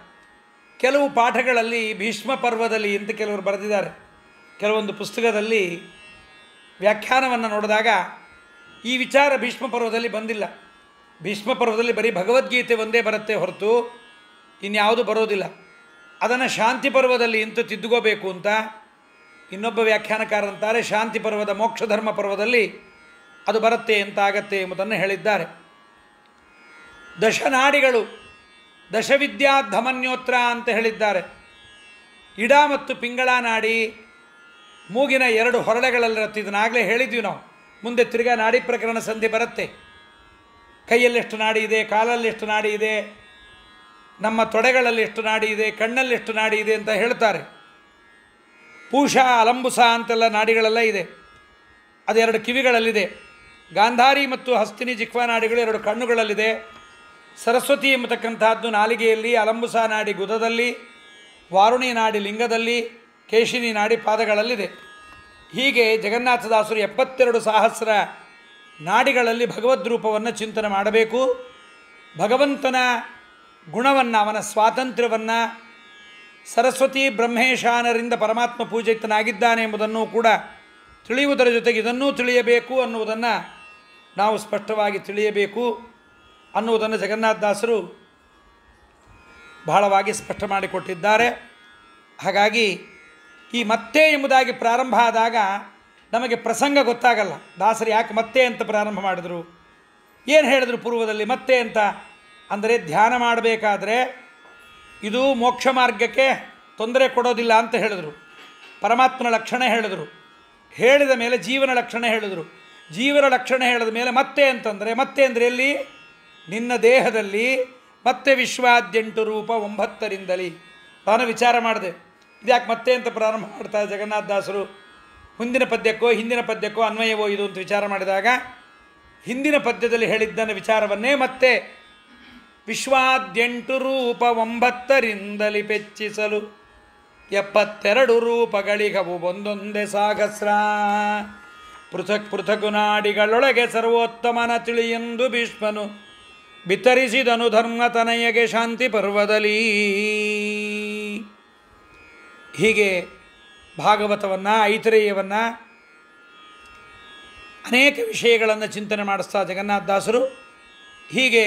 ಕೆಲವು ಪಾಠಗಳಲ್ಲಿ ಭೀಷ್ಮ ಪರ್ವದಲ್ಲಿ ಅಂತ ಕೆಲವರು ಬರೆದಿದ್ದಾರೆ. ಕೆಲವೊಂದು ಪುಸ್ತಕದಲ್ಲಿ ವ್ಯಾಖ್ಯಾನವನ್ನು ನೋಡಿದಾಗ ಈ ವಿಚಾರ ಭೀಷ್ಮ ಪರ್ವದಲ್ಲಿ ಬಂದಿಲ್ಲ. ಭೀಷ್ಮ ಪರ್ವದಲ್ಲಿ ಬರೀ ಭಗವದ್ಗೀತೆ ಒಂದೇ ಬರುತ್ತೆ ಹೊರತು ಇನ್ಯಾವುದು ಬರೋದಿಲ್ಲ. ಅದನ್ನು ಶಾಂತಿ ಪರ್ವದಲ್ಲಿ ಇಂತ ತಿದ್ದುಕೋಬೇಕು ಅಂತ ಇನ್ನೊಬ್ಬ ವ್ಯಾಖ್ಯಾನಕಾರರಂತಾರೆ. ಶಾಂತಿ ಪರ್ವದ ಮೋಕ್ಷಧರ್ಮ ಪರ್ವದಲ್ಲಿ ಅದು ಬರುತ್ತೆ ಅಂತ ಆಗತ್ತೆ ಎಂಬುದನ್ನು ಹೇಳಿದ್ದಾರೆ. ದಶನಾಡಿಗಳು ದಶವಿದ್ಯಾಧಮನ್ಯೋತ್ರ ಅಂತ ಹೇಳಿದ್ದಾರೆ. ಇಡ ಮತ್ತು ಪಿಂಗಳ ನಾಡಿ ಮೂಗಿನ 2 ಹೊರಳೆಗಳಲ್ಲಿರುತ್ತೆ. ಇದನ್ನಾಗಲೇ ಹೇಳಿದ್ವಿ ನಾವು. ಮುಂದೆ ತಿರ್ಗಾ ನಾಡಿ ಪ್ರಕರಣ ಸಂಧಿ ಬರುತ್ತೆ. ಕೈಯಲ್ಲಿ ಎಷ್ಟು ನಾಡಿ ಇದೆ, ಕಾಲಲ್ಲಿ ಎಷ್ಟು ನಾಡಿ ಇದೆ, ನಮ್ಮ ತೊಡೆಗಳಲ್ಲಿ ಎಷ್ಟು ನಾಡಿ ಇದೆ, ಕಣ್ಣಲ್ಲಿ ಎಷ್ಟು ನಾಡಿ ಇದೆ ಅಂತ ಹೇಳ್ತಾರೆ. ಪೂಷ ಅಲಂಬುಸ ಅಂತೆಲ್ಲ ನಾಡಿಗಳೆಲ್ಲ ಇದೆ. ಅದು 2 ಕಿವಿಗಳಲ್ಲಿದೆ. ಗಾಂಧಾರಿ ಮತ್ತು ಹಸ್ತಿನಿ ಜಿಹ್ವಾ ನಾಡಿಗಳು 2 ಕಣ್ಣುಗಳಲ್ಲಿದೆ. ಸರಸ್ವತಿ ಎಂಬತಕ್ಕಂತಹದ್ದು ನಾಲಿಗೆಯಲ್ಲಿ, ಅಲಂಬುಸ ನಾಡಿ ಗುದದಲ್ಲಿ, ವಾರುಣಿ ನಾಡಿ ಲಿಂಗದಲ್ಲಿ, ಕೇಶಿನಿ ನಾಡಿ ಪಾದಗಳಲ್ಲಿದೆ. ಹೀಗೆ ಜಗನ್ನಾಥದಾಸರು 72 ಸಹಸ್ರ ನಾಡಿಗಳಲ್ಲಿ ಭಗವದ್ ರೂಪವನ್ನು ಚಿಂತನೆ ಮಾಡಬೇಕು. ಭಗವಂತನ ಗುಣವನ್ನು, ಅವನ ಸ್ವಾತಂತ್ರ್ಯವನ್ನು, ಸರಸ್ವತಿ ಬ್ರಹ್ಮೇಶಾನರಿಂದ ಪರಮಾತ್ಮ ಪೂಜಿತನಾಗಿದ್ದಾನೆ ಎಂಬುದನ್ನು ಕೂಡ ತಿಳಿಯುವುದರ ಜೊತೆಗೆ ಇದನ್ನೂ ತಿಳಿಯಬೇಕು ಅನ್ನುವುದನ್ನು ನಾವು ಸ್ಪಷ್ಟವಾಗಿ ತಿಳಿಯಬೇಕು ಅನ್ನುವುದನ್ನು ಜಗನ್ನಾಥದಾಸರು ಬಹಳವಾಗಿ ಸ್ಪಷ್ಟ ಮಾಡಿಕೊಟ್ಟಿದ್ದಾರೆ. ಹಾಗಾಗಿ ಈ ಮತ್ತೆ ಎಂಬುದಾಗಿ ಪ್ರಾರಂಭ ಆದಾಗ ನಮಗೆ ಪ್ರಸಂಗ ಗೊತ್ತಾಗಲ್ಲ. ದಾಸರು ಯಾಕೆ ಮತ್ತೆ ಅಂತ ಪ್ರಾರಂಭ ಮಾಡಿದ್ರು, ಏನು ಹೇಳಿದ್ರು ಪೂರ್ವದಲ್ಲಿ ಮತ್ತೆ ಅಂತ ಅಂದರೆ, ಧ್ಯಾನ ಮಾಡಬೇಕಾದ್ರೆ ಇದು ಮೋಕ್ಷ ಮಾರ್ಗಕ್ಕೆ ತೊಂದರೆ ಕೊಡೋದಿಲ್ಲ ಅಂತ ಹೇಳಿದರು. ಪರಮಾತ್ಮನ ಲಕ್ಷಣ ಹೇಳಿದರು. ಹೇಳಿದ ಮೇಲೆ ಜೀವನ ಲಕ್ಷಣ ಹೇಳಿದರು. ಜೀವನ ಲಕ್ಷಣ ಹೇಳಿದ ಮೇಲೆ ಮತ್ತೆ ಅಂತಂದರೆ, ಮತ್ತೆ ಅಂದರೆ ಎಲ್ಲಿ? ನಿನ್ನ ದೇಹದಲ್ಲಿ ಮತ್ತೆ ವಿಶ್ವಾದ್ಯಂಟು ರೂಪ 9ರಿಂದಲೇ. ನಾನು ವಿಚಾರ ಮಾಡಿದೆ, ಇದ್ಯಾಕೆ ಮತ್ತೆ ಅಂತ ಪ್ರಾರಂಭ ಮಾಡ್ತಾರೆ ಜಗನ್ನಾಥದಾಸರು. ಹಿಂದಿನ ಪದ್ಯಕ್ಕೋ ಅನ್ವಯವೋ ಇದು ಅಂತ ವಿಚಾರ ಮಾಡಿದಾಗ ಹಿಂದಿನ ಪದ್ಯದಲ್ಲಿ ಹೇಳಿದ್ದನ್ನು ವಿಚಾರವನ್ನೇ ಮತ್ತೆ ವಿಶ್ವಾದ್ಯಂಟು ರೂಪ 9ರಿಂದಲೇ ಪೆಚ್ಚಿಸಲು 72 ರೂಪಗಳಿಗವು ಒಂದೊಂದೇ ಸಹಸ್ರ. ಪೃಥಕ್ ಪೃಥಕು ನಾಡಿಗಳೊಳಗೆ ಸರ್ವೋತ್ತಮನ ತಿಳಿಯೆಂದು ಭೀಷ್ಮನು ಬಿತ್ತರಿಸಿದನು ಧರ್ಮತನಯಗೆ ಶಾಂತಿ ಪರ್ವದಲ್ಲಿ. ಹೀಗೆ ಭಾಗವತವನ್ನು, ಐತರೇಯವನ್ನು, ಅನೇಕ ವಿಷಯಗಳನ್ನು ಚಿಂತನೆ ಮಾಡಿಸ್ತಾ ಜಗನ್ನಾಥದಾಸರು ಹೀಗೆ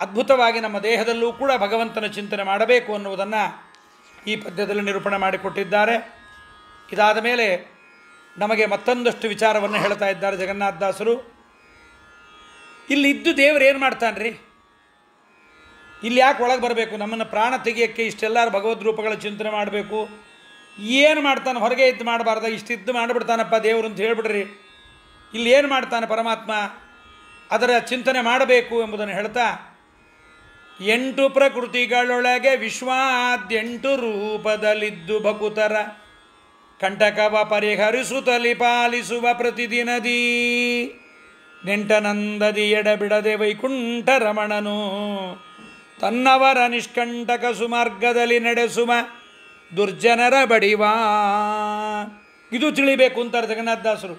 ಅದ್ಭುತವಾಗಿ ನಮ್ಮ ದೇಹದಲ್ಲೂ ಕೂಡ ಭಗವಂತನ ಚಿಂತನೆ ಮಾಡಬೇಕು ಅನ್ನುವುದನ್ನು ಈ ಪದ್ಯದಲ್ಲಿ ನಿರೂಪಣೆ ಮಾಡಿಕೊಟ್ಟಿದ್ದಾರೆ. ಇದಾದ ಮೇಲೆ ನಮಗೆ ಮತ್ತೊಂದಷ್ಟು ವಿಚಾರವನ್ನು ಹೇಳ್ತಾ ಇದ್ದಾರೆ ಜಗನ್ನಾಥದಾಸರು. ಇಲ್ಲಿದ್ದು ದೇವರು ಏನು ಮಾಡ್ತಾನೆ? ಇಲ್ಲಿ ಯಾಕೆ ಒಳಗೆ ಬರಬೇಕು? ನಮ್ಮನ್ನು ಪ್ರಾಣ ತೆಗೆಯೋಕ್ಕೆ ಇಷ್ಟೆಲ್ಲರೂ ಭಗವದ್ ರೂಪಗಳ ಚಿಂತನೆ ಮಾಡಬೇಕು. ಏನು ಮಾಡ್ತಾನೆ? ಹೊರಗೆ ಇದ್ದು ಮಾಡಬಾರ್ದ? ಇಷ್ಟಿದ್ದು ಮಾಡಿಬಿಡ್ತಾನಪ್ಪ ದೇವರು ಅಂತ ಹೇಳಿಬಿಡ್ರಿ. ಇಲ್ಲಿ ಏನು ಮಾಡ್ತಾನೆ ಪರಮಾತ್ಮ? ಅದರ ಚಿಂತನೆ ಮಾಡಬೇಕು ಎಂಬುದನ್ನು ಹೇಳ್ತಾ, 8 ಪ್ರಕೃತಿಗಳೊಳಗೆ ವಿಶ್ವಾದ್ಯಂಟು ರೂಪದಲ್ಲಿದ್ದು ಭಕುತರ ಕಂಟಕವ ಪರಿಹರಿಸುತ್ತಲಿ ಪಾಲಿಸುವ ಪ್ರತಿದಿನದೀ ನೆಂಟನಂದದಿ ಎಡಬಿಡದೆ ವೈಕುಂಠ ರಮಣನು ತನ್ನವರ ನಿಷ್ಕಂಟಕ ಸುಮಾರ್ಗದಲ್ಲಿ ನಡೆಸುವ ದುರ್ಜನರ ಬಡಿವಾ. ಇದು ತಿಳಿಬೇಕು ಅಂತಾರೆ ಜಗನ್ನಾಥದಾಸರು.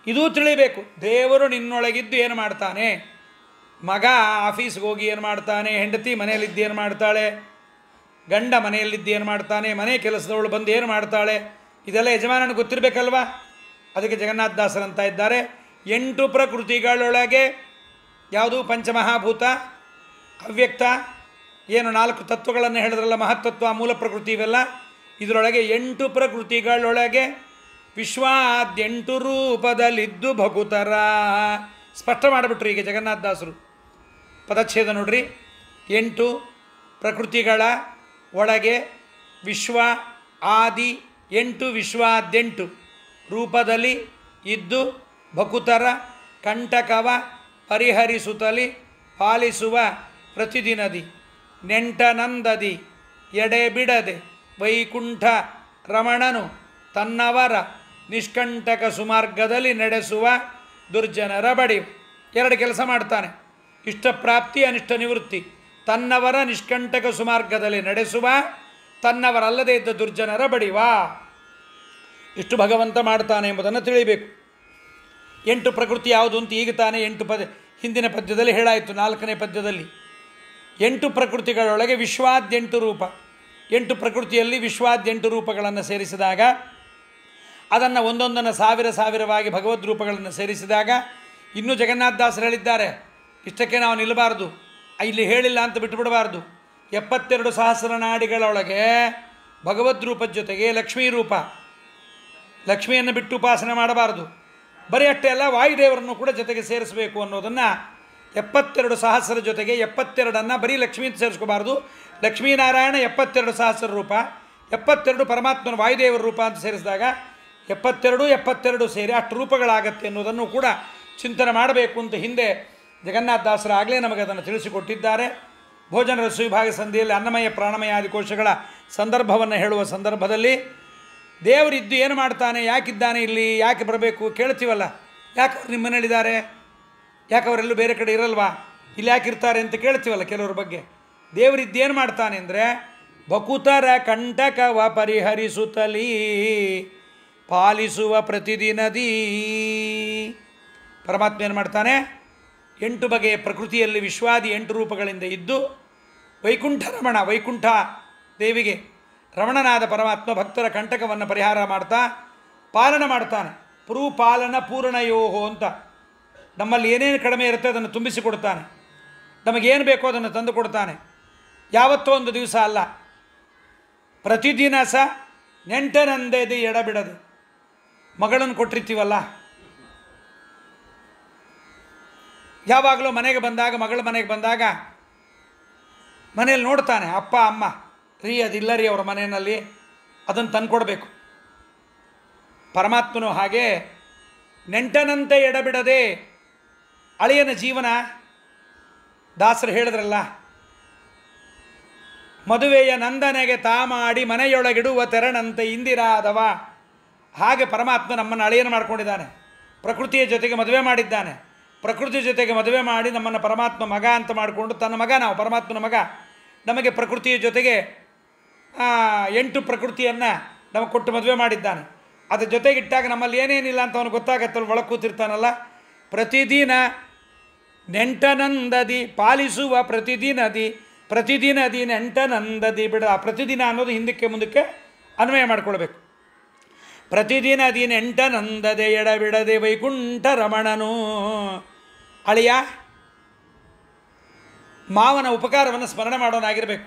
ಇದೂ ತಿಳಿಬೇಕು. ದೇವರು ನಿನ್ನೊಳಗಿದ್ದು ಏನು ಮಾಡ್ತಾನೆ? ಮಗ ಆಫೀಸ್ಗೆ ಹೋಗಿ ಏನು ಮಾಡ್ತಾನೆ? ಹೆಂಡತಿ ಮನೆಯಲ್ಲಿದ್ದು ಏನು ಮಾಡ್ತಾಳೆ? ಗಂಡ ಮನೆಯಲ್ಲಿದ್ದು ಏನು ಮಾಡ್ತಾನೆ? ಮನೆ ಕೆಲಸದವಳು ಬಂದು ಏನು ಮಾಡ್ತಾಳೆ? ಇದೆಲ್ಲ ಯಜಮಾನನಿಗೆ ಗೊತ್ತಿರಬೇಕಲ್ವ? ಅದಕ್ಕೆ ಜಗನ್ನಾಥದಾಸರಂತ ಇದ್ದಾರೆ, 8 ಪ್ರಕೃತಿಗಳೊಳಗೆ ಯಾವುದು? ಪಂಚಮಹಾಭೂತ, ಅವ್ಯಕ್ತ, ಏನು 4 ತತ್ವಗಳನ್ನು ಹೇಳಿದ್ರಲ್ಲ, ಮಹತ್ತತ್ವ, ಮೂಲ ಪ್ರಕೃತಿ, ಇವೆಲ್ಲ ಇದರೊಳಗೆ 8 ಪ್ರಕೃತಿಗಳೊಳಗೆ ವಿಶ್ವಾದ್ಯಂಟು ರೂಪದಲ್ಲಿದ್ದು ಭಕುತರ. ಸ್ಪಷ್ಟ ಮಾಡಿಬಿಟ್ರು ಈಗ ಜಗನ್ನಾಥದಾಸರು. ಪದಚ್ಛೇದ ನೋಡ್ರಿ. 8 ಪ್ರಕೃತಿಗಳ ಒಳಗೆ ವಿಶ್ವ ಆದಿ 8 ವಿಶ್ವಾದ್ಯಂಟು ರೂಪದಲ್ಲಿ ಇದ್ದು ಭಕುತರ ಕಂಟಕವ ಪರಿಹರಿಸುತ್ತಲಿ ಪಾಲಿಸುವ ಪ್ರತಿದಿನದಿ ನೆಂಟನಂದದಿ ಎಡೆ ಬಿಡದೆ ವೈಕುಂಠ ರಮಣನು ತನ್ನವರ ನಿಷ್ಕಂಟಕ ಸುಮಾರ್ಗದಲ್ಲಿ ನಡೆಸುವ ದುರ್ಜನರ ಬಡಿ. ಎರಡು ಕೆಲಸ ಮಾಡ್ತಾನೆ, ಇಷ್ಟಪ್ರಾಪ್ತಿ ಅನಿಷ್ಟ ನಿವೃತ್ತಿ. ತನ್ನವರ ನಿಷ್ಕಂಟಕ ಸುಮಾರ್ಗದಲ್ಲಿ ನಡೆಸುವ, ತನ್ನವರಲ್ಲದೆ ಇದ್ದ ದುರ್ಜನರ ಬಡಿವಾ. ಇಷ್ಟು ಭಗವಂತ ಮಾಡ್ತಾನೆ ಎಂಬುದನ್ನು ತಿಳಿಬೇಕು. 8 ಪ್ರಕೃತಿ ಯಾವುದು ಅಂತ ಈಗ ತಾನೇ ಹಿಂದಿನ ಪದ್ಯದಲ್ಲಿ ಹೇಳಾಯಿತು. 4ನೇ ಪದ್ಯದಲ್ಲಿ 8 ಪ್ರಕೃತಿಗಳೊಳಗೆ ವಿಶ್ವಾದ್ಯಂಟು ರೂಪ. 8 ಪ್ರಕೃತಿಯಲ್ಲಿ ವಿಶ್ವಾದ್ಯಂಟು ರೂಪಗಳನ್ನು ಸೇರಿಸಿದಾಗ, ಅದನ್ನು ಒಂದೊಂದನ್ನು ಸಾವಿರವಾಗಿ ಭಗವದ್ ರೂಪಗಳನ್ನು ಸೇರಿಸಿದಾಗ, ಇನ್ನೂ ಜಗನ್ನಾಥದಾಸರು ಹೇಳಿದ್ದಾರೆ, ಇಷ್ಟಕ್ಕೆ ನಾವು ನಿಲ್ಲಬಾರ್ದು, ಇಲ್ಲಿ ಹೇಳಿಲ್ಲ ಅಂತ ಬಿಟ್ಟುಬಿಡಬಾರ್ದು. 72 ಸಹಸ್ರನಾಡಿಗಳೊಳಗೆ ಭಗವದ್ ರೂಪದ ಜೊತೆಗೆ ಲಕ್ಷ್ಮೀ ರೂಪ, ಲಕ್ಷ್ಮಿಯನ್ನು ಬಿಟ್ಟು ಉಪಾಸನೆ ಮಾಡಬಾರ್ದು. ಬರೀ ಅಷ್ಟೇ ಅಲ್ಲ, ವಾಯುದೇವರನ್ನು ಕೂಡ ಜೊತೆಗೆ ಸೇರಿಸಬೇಕು ಅನ್ನೋದನ್ನು 72 ಸಹಸ್ರ ಜೊತೆಗೆ 72 ಬರೀ ಲಕ್ಷ್ಮೀ ಅಂತ ಸೇರಿಸ್ಕೋಬಾರ್ದು. ಲಕ್ಷ್ಮೀನಾರಾಯಣ 72 ಸಹಸ್ರ ರೂಪ, 72 ಪರಮಾತ್ಮನ ವಾಯುದೇವರ ರೂಪ ಅಂತ ಸೇರಿಸಿದಾಗ 72 ಸೇರಿ ಅಷ್ಟು ರೂಪಗಳಾಗತ್ತೆ ಅನ್ನೋದನ್ನು ಕೂಡ ಚಿಂತನೆ ಮಾಡಬೇಕು ಅಂತ ಹಿಂದೆ ಜಗನ್ನಾಥದಾಸರು ಆಗಲೇ ನಮಗೆ ಅದನ್ನು ತಿಳಿಸಿಕೊಟ್ಟಿದ್ದಾರೆ. ಭೋಜನ ರಸ ವಿಭಾಗ ಸಂಧಿಯಲ್ಲಿ ಅನ್ನಮಯ ಪ್ರಾಣಮಯ ಆದಿ ಕೋಶಗಳ ಸಂದರ್ಭವನ್ನು ಹೇಳುವ ಸಂದರ್ಭದಲ್ಲಿ ದೇವರಿದ್ದು ಏನು ಮಾಡ್ತಾನೆ, ಯಾಕಿದ್ದಾನೆ ಇಲ್ಲಿ, ಯಾಕೆ ಬರಬೇಕು ಕೇಳ್ತೀವಲ್ಲ, ಯಾಕೆ ಅವ್ರು ನಿಮ್ಮ ಮನೇಲಿದ್ದಾರೆ, ಯಾಕೆ ಅವರೆಲ್ಲೂ ಬೇರೆ ಕಡೆ ಇರಲ್ವಾ, ಇಲ್ಲಿ ಯಾಕೆ ಇರ್ತಾರೆ ಅಂತ ಕೇಳ್ತೀವಲ್ಲ ಕೆಲವ್ರ ಬಗ್ಗೆ. ದೇವರಿದ್ದು ಏನು ಮಾಡ್ತಾನೆ ಅಂದರೆ, ಬಕುತರ ಕಂಟಕವ ಪರಿಹರಿಸುತ್ತಲೀ ಪಾಲಿಸುವ ಪ್ರತಿದಿನದೀ. ಪರಮಾತ್ಮ ಏನು ಮಾಡ್ತಾನೆ, 8 ಬಗೆಯ ಪ್ರಕೃತಿಯಲ್ಲಿ ವಿಶ್ವಾದಿ 8 ರೂಪಗಳಿಂದ ಇದ್ದು ವೈಕುಂಠ ರಮಣ, ವೈಕುಂಠ ದೇವಿಗೆ ರಮಣನಾದ ಪರಮಾತ್ಮ ಭಕ್ತರ ಕಂಟಕವನ್ನು ಪರಿಹಾರ ಮಾಡ್ತಾ ಪಾಲನ ಮಾಡ್ತಾನೆ. ಪಾಲನ ಪೂರ್ಣಯೋಹೋ ಅಂತ ನಮ್ಮಲ್ಲಿ ಏನೇನು ಕಡಿಮೆ ಇರುತ್ತೆ ಅದನ್ನು ತುಂಬಿಸಿಕೊಡ್ತಾನೆ, ನಮಗೇನು ಬೇಕೋ ಅದನ್ನು ತಂದು ಕೊಡ್ತಾನೆ. ಯಾವತ್ತೋ ಒಂದು ದಿವಸ ಅಲ್ಲ, ಪ್ರತಿದಿನ ನೆಂಟನಂದೇದು ಎಡಬಿಡದು. ಮಗಳನ್ನು ಕೊಟ್ಟಿರ್ತೀವಲ್ಲ, ಯಾವಾಗಲೂ ಮನೆಗೆ ಬಂದಾಗ, ಮಗಳ ಮನೆಗೆ ಬಂದಾಗ ಮನೇಲಿ ನೋಡ್ತಾನೆ, ಅಪ್ಪ ಅಮ್ಮ ರೀ ಅದಿಲ್ಲ ರೀ ಅವರ ಮನೆಯಲ್ಲಿ, ಅದನ್ನು ತಂದುಕೊಡ್ಬೇಕು. ಪರಮಾತ್ಮನು ಹಾಗೆ ನೆಂಟನಂತೆ ಎಡಬಿಡದೆ ಅಳಿಯನ ಜೀವನ. ದಾಸರು ಹೇಳಿದ್ರಲ್ಲ, ಮದುವೆಯ ನಂದನೆಗೆ ತಾ ಮಾಡಿ ಮನೆಯೊಳಗಿಡುವ ತೆರನಂತೆ ಇಂದಿರಾದವ. ಹಾಗೆ ಪರಮಾತ್ಮ ನಮ್ಮನ್ನು ಅಳಿಯನ ಮಾಡ್ಕೊಂಡಿದ್ದಾನೆ, ಪ್ರಕೃತಿಯ ಜೊತೆಗೆ ಮದುವೆ ಮಾಡಿದ್ದಾನೆ. ಪ್ರಕೃತಿ ಜೊತೆಗೆ ಮದುವೆ ಮಾಡಿ ನಮ್ಮನ್ನು ಪರಮಾತ್ಮ ಮಗ ಅಂತ ಮಾಡಿಕೊಂಡು, ತನ್ನ ಮಗ ನಾವು, ಪರಮಾತ್ಮನ ಮಗ, ನಮಗೆ ಪ್ರಕೃತಿಯ ಜೊತೆಗೆ 8 ಪ್ರಕೃತಿಯನ್ನು ನಮಗೆ ಕೊಟ್ಟು ಮದುವೆ ಮಾಡಿದ್ದಾನೆ. ಅದ್ರ ಜೊತೆಗಿಟ್ಟಾಗ ನಮ್ಮಲ್ಲಿ ಏನೇನಿಲ್ಲ ಅಂತ ಅವನು ಗೊತ್ತಾಗತ್ತಲ್ಲ, ಒಳಗೆ ಕೂತಿರ್ತಾನಲ್ಲ. ಪ್ರತಿದಿನ ನೆಂಟನಂದದಿ ಪಾಲಿಸುವ ಪ್ರತಿದಿನದಿ ನೆಂಟನಂದದಿ ಬಿಡ. ಪ್ರತಿದಿನ ಅನ್ನೋದು ಹಿಂದಕ್ಕೆ ಮುಂದಕ್ಕೆ ಅನ್ವಯ ಮಾಡಿಕೊಳ್ಬೇಕು. ಪ್ರತಿದಿನದಿ ನೆಂಟನಂದದೆ ಎಡಬಿಡದೆ ವೈಕುಂಠ ರಮಣನು. ಅಳಿಯ ಮಾವನ ಉಪಕಾರವನ್ನು ಸ್ಮರಣೆ ಮಾಡೋನಾಗಿರಬೇಕು.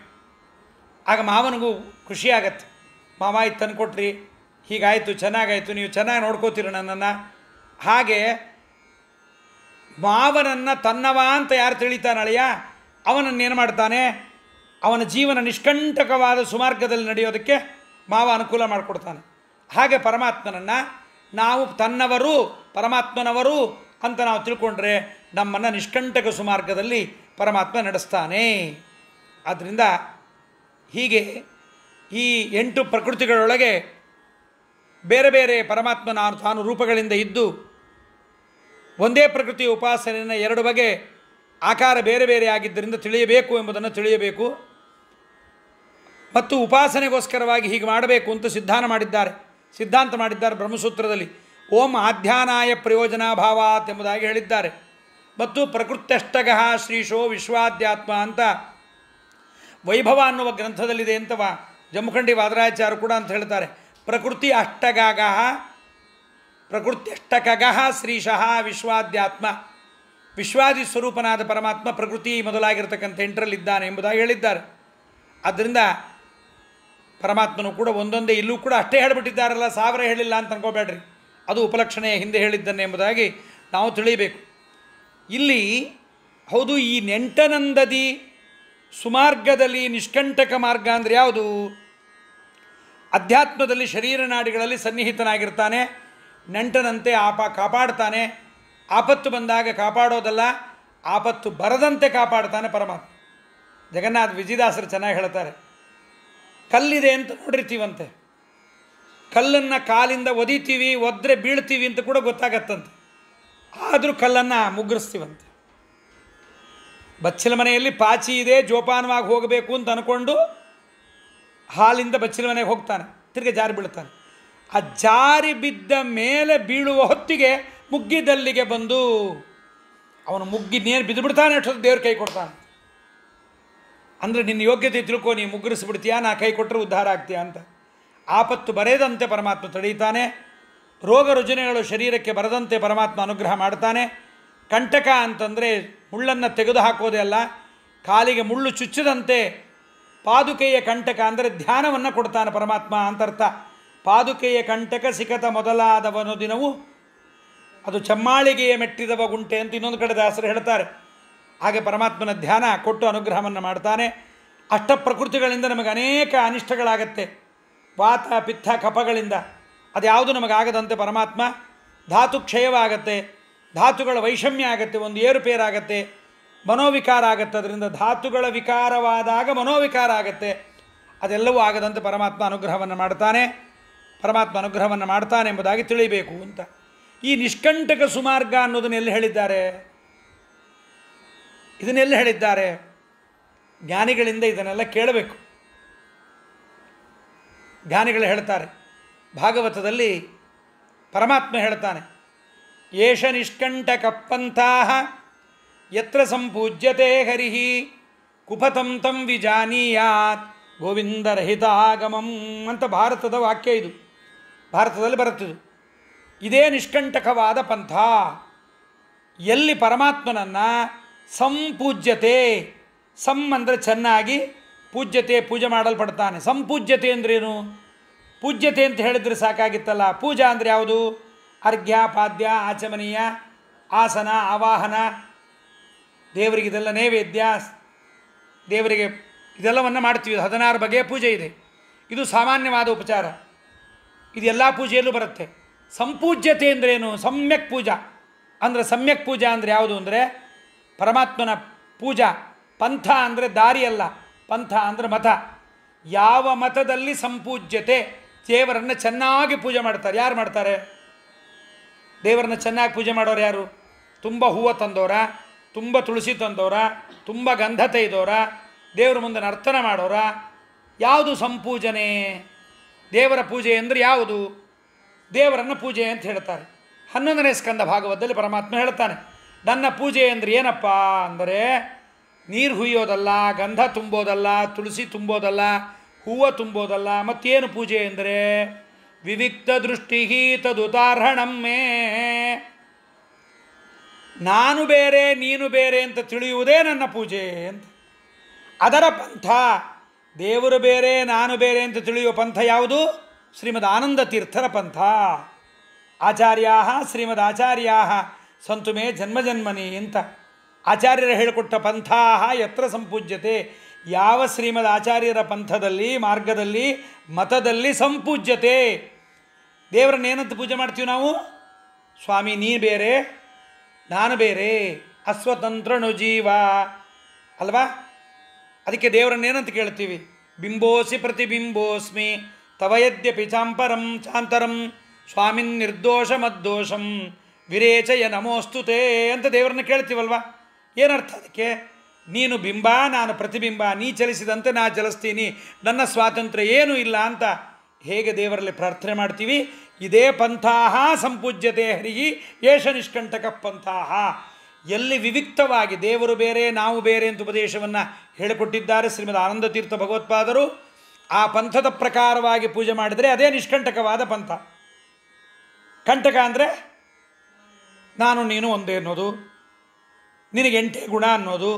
ಆಗ ಮಾವನಿಗೂ ಖುಷಿಯಾಗತ್ತೆ, ಮಾವ ಇದು ತಂದುಕೊಟ್ರಿ, ಹೀಗಾಯಿತು, ಚೆನ್ನಾಗಾಯಿತು, ನೀವು ಚೆನ್ನಾಗಿ ನೋಡ್ಕೋತೀರಿ ನನ್ನನ್ನು. ಹಾಗೆ ಮಾವನನ್ನು ತನ್ನವ ಅಂತ ಯಾರು ತಿಳಿತಾನೆ ಅಳಿಯ, ಅವನನ್ನೇನು ಮಾಡ್ತಾನೆ, ಅವನ ಜೀವನ ನಿಷ್ಕಂಟಕವಾದ ಸುಮಾರ್ಗದಲ್ಲಿ ನಡೆಯೋದಕ್ಕೆ ಮಾವ ಅನುಕೂಲ ಮಾಡಿಕೊಡ್ತಾನೆ. ಹಾಗೆ ಪರಮಾತ್ಮನನ್ನು ನಾವು ತನ್ನವರು, ಪರಮಾತ್ಮನವರು ಅಂತ ನಾವು ತಿಳ್ಕೊಂಡ್ರೆ ನಮ್ಮನ್ನು ನಿಷ್ಕಂಟಕ ಸುಮಾರ್ಗದಲ್ಲಿ ಪರಮಾತ್ಮ ನಡೆಸ್ತಾನೆ. ಆದ್ದರಿಂದ ಹೀಗೆ ಈ 8 ಪ್ರಕೃತಿಗಳೊಳಗೆ ಬೇರೆ ಬೇರೆ ಪರಮಾತ್ಮ ತಾನು ರೂಪಗಳಿಂದ ಇದ್ದು ಒಂದೇ ಪ್ರಕೃತಿಯ ಉಪಾಸನೆಯನ್ನು 2 ಬಗೆ ಆಕಾರ ಬೇರೆ ಬೇರೆ ಆಗಿದ್ದರಿಂದ ತಿಳಿಯಬೇಕು ಎಂಬುದನ್ನು ತಿಳಿಯಬೇಕು. ಮತ್ತು ಉಪಾಸನೆಗೋಸ್ಕರವಾಗಿ ಹೀಗೆ ಮಾಡಬೇಕು ಅಂತ ಸಿದ್ಧಾಂತ ಮಾಡಿದ್ದಾರೆ ಬ್ರಹ್ಮಸೂತ್ರದಲ್ಲಿ. ಓಂ ಆಧ್ಯಾನಾಯ ಪ್ರಯೋಜನಾಭಾವಾತ್ ಎಂಬುದಾಗಿ ಹೇಳಿದ್ದಾರೆ. ಮತ್ತು ಪ್ರಕೃತ್ಯಷ್ಟಗಃ ಶ್ರೀಶೋ ವಿಶ್ವಾಧ್ಯಾತ್ಮ ಅಂತ ವೈಭವ ಅನ್ನುವ ಗ್ರಂಥದಲ್ಲಿದೆ ಅಂತ ಜಮಖಂಡಿ ವಾದರಾಚಾರ್ಯರು ಕೂಡ ಅಂತ ಹೇಳ್ತಾರೆ. ಪ್ರಕೃತ್ಯಷ್ಟಕಗಃ ಶ್ರೀಶಃ ವಿಶ್ವಾಧ್ಯಾತ್ಮ. ವಿಶ್ವಾದಿ ಸ್ವರೂಪನಾದ ಪರಮಾತ್ಮ ಪ್ರಕೃತಿ ಮೊದಲಾಗಿರ್ತಕ್ಕಂಥ 8ರಲ್ಲಿದ್ದಾನೆ ಎಂಬುದಾಗಿ ಹೇಳಿದ್ದಾರೆ. ಆದ್ದರಿಂದ ಪರಮಾತ್ಮನು ಕೂಡ ಒಂದೊಂದೇ, ಇಲ್ಲೂ ಕೂಡ ಅಷ್ಟೇ ಹೇಳಿಬಿಟ್ಟಿದ್ದಾರಲ್ಲ, 1000 ಹೇಳಿಲ್ಲ ಅಂತ ಅನ್ಕೋಬೇಡ್ರಿ, ಅದು ಉಪಲಕ್ಷಣೆಯ ಹಿಂದೆ ಹೇಳಿದ್ದನ್ನೇ ಎಂಬುದಾಗಿ ನಾವು ತಿಳಿಯಬೇಕು. ಇಲ್ಲಿ ಹೌದು, ಈ ನೆಂಟನಂದದಿ ಸುಮಾರ್ಗದಲ್ಲಿ ನಿಷ್ಕಂಟಕ ಮಾರ್ಗ ಅಂದರೆ ಯಾವುದು? ಅಧ್ಯಾತ್ಮದಲ್ಲಿ ಶರೀರ ನಾಡಿಗಳಲ್ಲಿ ಸನ್ನಿಹಿತನಾಗಿರ್ತಾನೆ, ನೆಂಟನಂತೆ ಕಾಪಾಡ್ತಾನೆ. ಆಪತ್ತು ಬಂದಾಗ ಕಾಪಾಡೋದಲ್ಲ, ಆಪತ್ತು ಬರದಂತೆ ಕಾಪಾಡ್ತಾನೆ ಪರಮಾತ್ಮ. ಜಗನ್ನಾಥ ವಿಜಯದಾಸರು ಚೆನ್ನಾಗಿ ಹೇಳ್ತಾರೆ, ಕಲ್ಲಿದೆ ಅಂತ ನೋಡಿರ್ತೀವಂತೆ, ಕಲ್ಲನ್ನು ಕಾಲಿಂದ ಒದಿತೀವಿ, ಒದ್ರೆ ಬೀಳ್ತೀವಿ ಅಂತ ಕೂಡ ಗೊತ್ತಾಗತ್ತಂತೆ, ಆದರೂ ಕಲ್ಲನ್ನು ಮುಗ್ಗರಿಸ್ತೀವಂತೆ. ಬಚ್ಚಲ ಮನೆಯಲ್ಲಿ ಪಾಚಿ ಇದೆ, ಜೋಪಾನವಾಗಿ ಹೋಗಬೇಕು ಅಂತ ಅಂದ್ಕೊಂಡು ಹಾಲಿಂದ ಬಚ್ಚಲ ಮನೆಗೆ ಹೋಗ್ತಾನೆ, ತಿರ್ಗಿ ಜಾರಿ ಬೀಳ್ತಾನೆ. ಆ ಜಾರಿ ಬಿದ್ದ ಮೇಲೆ ಬೀಳುವ ಹೊತ್ತಿಗೆ ಮುಗ್ಗಿದಲ್ಲಿಗೆ ಬಂದು ಅವನು ಮುಗ್ಗಿ ನೇರು ಬಿದ್ದು ಬಿಡ್ತಾನೆ, ಅಷ್ಟೊತ್ತು ದೇವ್ರ ಕೈ ಕೊಡ್ತಾನೆ. ಅಂದರೆ ನಿನ್ನ ಯೋಗ್ಯತೆ ತಿಳ್ಕೊ, ನೀ ಮುಗ್ಗರಿಸ್ಬಿಡ್ತೀಯಾ, ನಾ ಕೈ ಕೊಟ್ಟರೆ ಉದ್ಧಾರ ಆಗ್ತೀಯಾ ಅಂತ. ಆಪತ್ತು ಬರೆಯದಂತೆ ಪರಮಾತ್ಮ ತಡೀತಾನೆ, ರೋಗ ರುಜಿನಗಳು ಶರೀರಕ್ಕೆ ಬರದಂತೆ ಪರಮಾತ್ಮ ಅನುಗ್ರಹ ಮಾಡ್ತಾನೆ. ಕಂಟಕ ಅಂತಂದರೆ ಮುಳ್ಳನ್ನು ತೆಗೆದು ಹಾಕೋದೇ ಅಲ್ಲ, ಕಾಲಿಗೆ ಮುಳ್ಳು ಚುಚ್ಚದಂತೆ ಪಾದುಕೆಯ ಕಂಟಕ ಅಂದರೆ ಧ್ಯಾನವನ್ನು ಕೊಡ್ತಾನೆ ಪರಮಾತ್ಮ ಅಂತರ್ಥ. ಪಾದುಕೆಯ ಕಂಟಕ ಸಿಕತ ಮೊದಲಾದವನು ದಿನವು ಅದು ಚಮ್ಮಾಳಿಗೆಯ ಮೆಟ್ಟಿದವ ಗುಂಟೆ ಅಂತ ಇನ್ನೊಂದು ಕಡೆ ದಾಸರು ಹೇಳ್ತಾರೆ. ಹಾಗೆ ಪರಮಾತ್ಮನ ಧ್ಯಾನ ಕೊಟ್ಟು ಅನುಗ್ರಹವನ್ನು ಮಾಡ್ತಾನೆ. ಅಷ್ಟಪ್ರಕೃತಿಗಳಿಂದ ನಮಗೆ ಅನೇಕ ಅನಿಷ್ಟಗಳಾಗತ್ತೆ, ವಾತ ಪಿತ್ತ ಕಫಗಳಿಂದ. ಅದ್ಯಾವುದು ನಮಗಾಗದಂತೆ ಪರಮಾತ್ಮ ಧಾತು ಕ್ಷಯವಾಗತ್ತೆ, ಧಾತುಗಳ ವೈಷಮ್ಯ ಆಗತ್ತೆ, ಒಂದು ಏರುಪೇರಾಗತ್ತೆ, ಮನೋವಿಕಾರ ಆಗತ್ತೆ. ಅದರಿಂದ ಧಾತುಗಳ ವಿಕಾರವಾದಾಗ ಮನೋವಿಕಾರ ಆಗತ್ತೆ. ಅದೆಲ್ಲವೂ ಆಗದಂತೆ ಪರಮಾತ್ಮ ಅನುಗ್ರಹವನ್ನು ಮಾಡ್ತಾನೆ. ಪರಮಾತ್ಮ ಅನುಗ್ರಹವನ್ನು ಮಾಡ್ತಾನೆ ಎಂಬುದಾಗಿ ತಿಳಿಬೇಕು ಅಂತ. ಈ ನಿಷ್ಕಂಟಕ ಸುಮಾರ್ಗ ಅನ್ನೋದನ್ನು ಎಲ್ಲಿ ಹೇಳಿದ್ದಾರೆ? ಇದನ್ನೆಲ್ಲ ಹೇಳಿದ್ದಾರೆ? ಜ್ಞಾನಿಗಳಿಂದ ಇದನ್ನೆಲ್ಲ ಕೇಳಬೇಕು. ಜ್ಞಾನಿಗಳು ಹೇಳ್ತಾರೆ, ಭಾಗವತದಲ್ಲಿ ಪರಮಾತ್ಮ ಹೇಳ್ತಾನೆ, ಏಷ ನಿಷ್ಕಂಟಕಪ್ಪಂತಹ ಯತ್ರ ಸಂಪೂಜ್ಯತೆ ಹರಿಹಿ ಕುಪತಂ ತಂ ವಿಜಾನೀಯಾತ್ ಗೋವಿಂದರಹಿತಾಗಮಂ ಅಂತ ಭಾರತದ ವಾಕ್ಯ. ಇದು ಭಾರತದಲ್ಲಿ ಬರುತ್ತಿದ್ದು. ಇದೇ ನಿಷ್ಕಂಟಕವಾದ ಪಂಥ. ಎಲ್ಲಿ ಪರಮಾತ್ಮನನ್ನು ಸಂಪೂಜ್ಯತೆ, ಅಂದರೆ ಚೆನ್ನಾಗಿ, ಪೂಜ್ಯತೆ ಪೂಜೆ ಮಾಡಲ್ಪಡ್ತಾನೆ. ಸಂಪೂಜ್ಯತೆ ಅಂದ್ರೇನು? ಪೂಜ್ಯತೆ ಅಂತ ಹೇಳಿದರೆ ಸಾಕಾಗಿತ್ತಲ್ಲ. ಪೂಜಾ ಅಂದರೆ ಯಾವುದು? ಅರ್ಘ್ಯ, ಪಾದ್ಯ, ಆಚಮನೀಯ, ಆಸನ, ಆವಾಹನ, ದೇವರಿಗೆ ಇದೆಲ್ಲ ನೈವೇದ್ಯ, ದೇವರಿಗೆ ಇದೆಲ್ಲವನ್ನು ಮಾಡ್ತೀವಿ. 16 ಬಗೆಯ ಪೂಜೆ ಇದೆ. ಇದು ಸಾಮಾನ್ಯವಾದ ಉಪಚಾರ, ಇದೆಲ್ಲ ಪೂಜೆಯಲ್ಲೂ ಬರುತ್ತೆ. ಸಂಪೂಜ್ಯತೆ ಅಂದ್ರೇನು? ಸಮ್ಯಕ್ ಪೂಜಾ ಅಂದರೆ, ಸಮ್ಯಕ್ ಪೂಜಾ ಅಂದರೆ ಯಾವುದು ಅಂದರೆ ಪರಮಾತ್ಮನ ಪೂಜಾ. ಪಂಥ ಅಂದರೆ ದಾರಿ ಅಲ್ಲ, ಪಂಥ ಅಂದರೆ ಮತ. ಯಾವ ಮತದಲ್ಲಿ ಸಂಪೂಜ್ಯತೆ, ದೇವರನ್ನು ಚೆನ್ನಾಗಿ ಪೂಜೆ ಮಾಡ್ತಾರೆ. ಯಾರು ಮಾಡ್ತಾರೆ ದೇವರನ್ನು ಚೆನ್ನಾಗಿ ಪೂಜೆ ಮಾಡೋರು? ಯಾರು? ತುಂಬ ಹೂವು ತಂದವರ, ತುಂಬ ತುಳಸಿ ತಂದವರ, ತುಂಬ ಗಂಧ ತೆಗೆದವರ, ದೇವರ ಮುಂದೆ ನರ್ತನ ಮಾಡೋರ? ಯಾವುದು ಸಂಪೂಜನೆ? ದೇವರ ಪೂಜೆ ಅಂದರೆ ಯಾವುದು? ದೇವರನ್ನು ಪೂಜೆ ಅಂತ ಹೇಳ್ತಾರೆ. 11ನೇ ಸ್ಕಂದ ಭಾಗವತದಲ್ಲಿ ಪರಮಾತ್ಮ ಹೇಳ್ತಾನೆ, ನನ್ನ ಪೂಜೆ ಅಂದರೆ ಏನಪ್ಪ ಅಂದರೆ ನೀರು ಹುಯ್ಯೋದಲ್ಲ, ಗಂಧ ತುಂಬೋದಲ್ಲ, ತುಳಸಿ ತುಂಬೋದಲ್ಲ, ಹೂವು ತುಂಬೋದಲ್ಲ. ಮತ್ತೇನು ಪೂಜೆ ಅಂದರೆ ವಿವಿಕ್ತ ದೃಷ್ಟಿ ತದುದಾಹರಣಮ್ಮೆ, ನಾನು ಬೇರೆ ನೀನು ಬೇರೆ ಅಂತ ತಿಳಿಯುವುದೇ ನನ್ನ ಪೂಜೆ ಅಂತ. ಅದರ ಪಂಥ. ದೇವರು ಬೇರೆ ನಾನು ಬೇರೆ ಅಂತ ತಿಳಿಯುವ ಪಂಥ ಯಾವುದು? ಶ್ರೀಮದ್ ಆನಂದ ತೀರ್ಥರ ಪಂಥ. ಆಚಾರ್ಯಾ ಶ್ರೀಮದ್ ಆಚಾರ್ಯಾ ಸಂತು ಮೇ ಜನ್ಮಜನ್ಮನಿ ಅಂತ ಆಚಾರ್ಯರು ಹೇಳಿಕೊಟ್ಟ ಪಂಥಾ ಯತ್ರ ಸಂಪೂಜ್ಯತೆ. ಯಾವ ಶ್ರೀಮದ್ ಆಚಾರ್ಯರ ಪಂಥದಲ್ಲಿ, ಮಾರ್ಗದಲ್ಲಿ, ಮತದಲ್ಲಿ ಸಂಪೂಜ್ಯತೆ. ದೇವರನ್ನೇನಂತ ಪೂಜೆ ಮಾಡ್ತೀವಿ ನಾವು? ಸ್ವಾಮಿ ನೀ ಬೇರೆ ನಾನು ಬೇರೆ, ಅಸ್ವತಂತ್ರನು ಜೀವ ಅಲ್ವಾ? ಅದಕ್ಕೆ ದೇವರನ್ನೇನಂತ ಕೇಳ್ತೀವಿ? ಬಿಂಬೋಸಿ ಪ್ರತಿಬಿಂಬೋಸ್ಮಿ ತವ ಯದ್ಯಪಿ ಚಾಂತರಂ ಸ್ವಾಮಿನ್ ನಿರ್ದೋಷ ಮದ್ದೋಷಂ ವಿರೇಚಯ ನಮೋಸ್ತುತೆ ಅಂತ ದೇವರನ್ನ ಕೇಳ್ತೀವಲ್ವ? ಏನರ್ಥ ಅದಕ್ಕೆ? ನೀನು ಬಿಂಬ, ನಾನು ಪ್ರತಿಬಿಂಬ, ನೀ ಚಲಿಸಿದಂತೆ ನಾ ಚಲಿಸ್ತೀನಿ, ನನ್ನ ಸ್ವಾತಂತ್ರ್ಯ ಏನೂ ಇಲ್ಲ ಅಂತ ಹೇಗೆ ದೇವರಲ್ಲಿ ಪ್ರಾರ್ಥನೆ ಮಾಡ್ತೀವಿ. ಇದೇ ಪಂಥಾಹ ಸಂಪೂಜ್ಯತೆ ಹರಿಹಿ ಏಷ ನಿಷ್ಕಂಟಕ ಪಂಥಾಹ. ಎಲ್ಲಿ ವಿವಿಕ್ತವಾಗಿ ದೇವರು ಬೇರೆ ನಾವು ಬೇರೆ ಅಂತ ಉಪದೇಶವನ್ನು ಹೇಳಿಕೊಟ್ಟಿದ್ದಾರೆ ಶ್ರೀಮದ್ ಆನಂದ ತೀರ್ಥ ಭಗವತ್ಪಾದರು, ಆ ಪಂಥದ ಪ್ರಕಾರವಾಗಿ ಪೂಜೆ ಮಾಡಿದರೆ ಅದೇ ನಿಷ್ಕಂಟಕವಾದ ಪಂಥ. ಕಂಟಕ ಅಂದರೆ ನಾನು ನೀನು ಒಂದೇ ಅನ್ನೋದು, ನಿನಗೆ 8 ಗುಣ ಅನ್ನೋದು,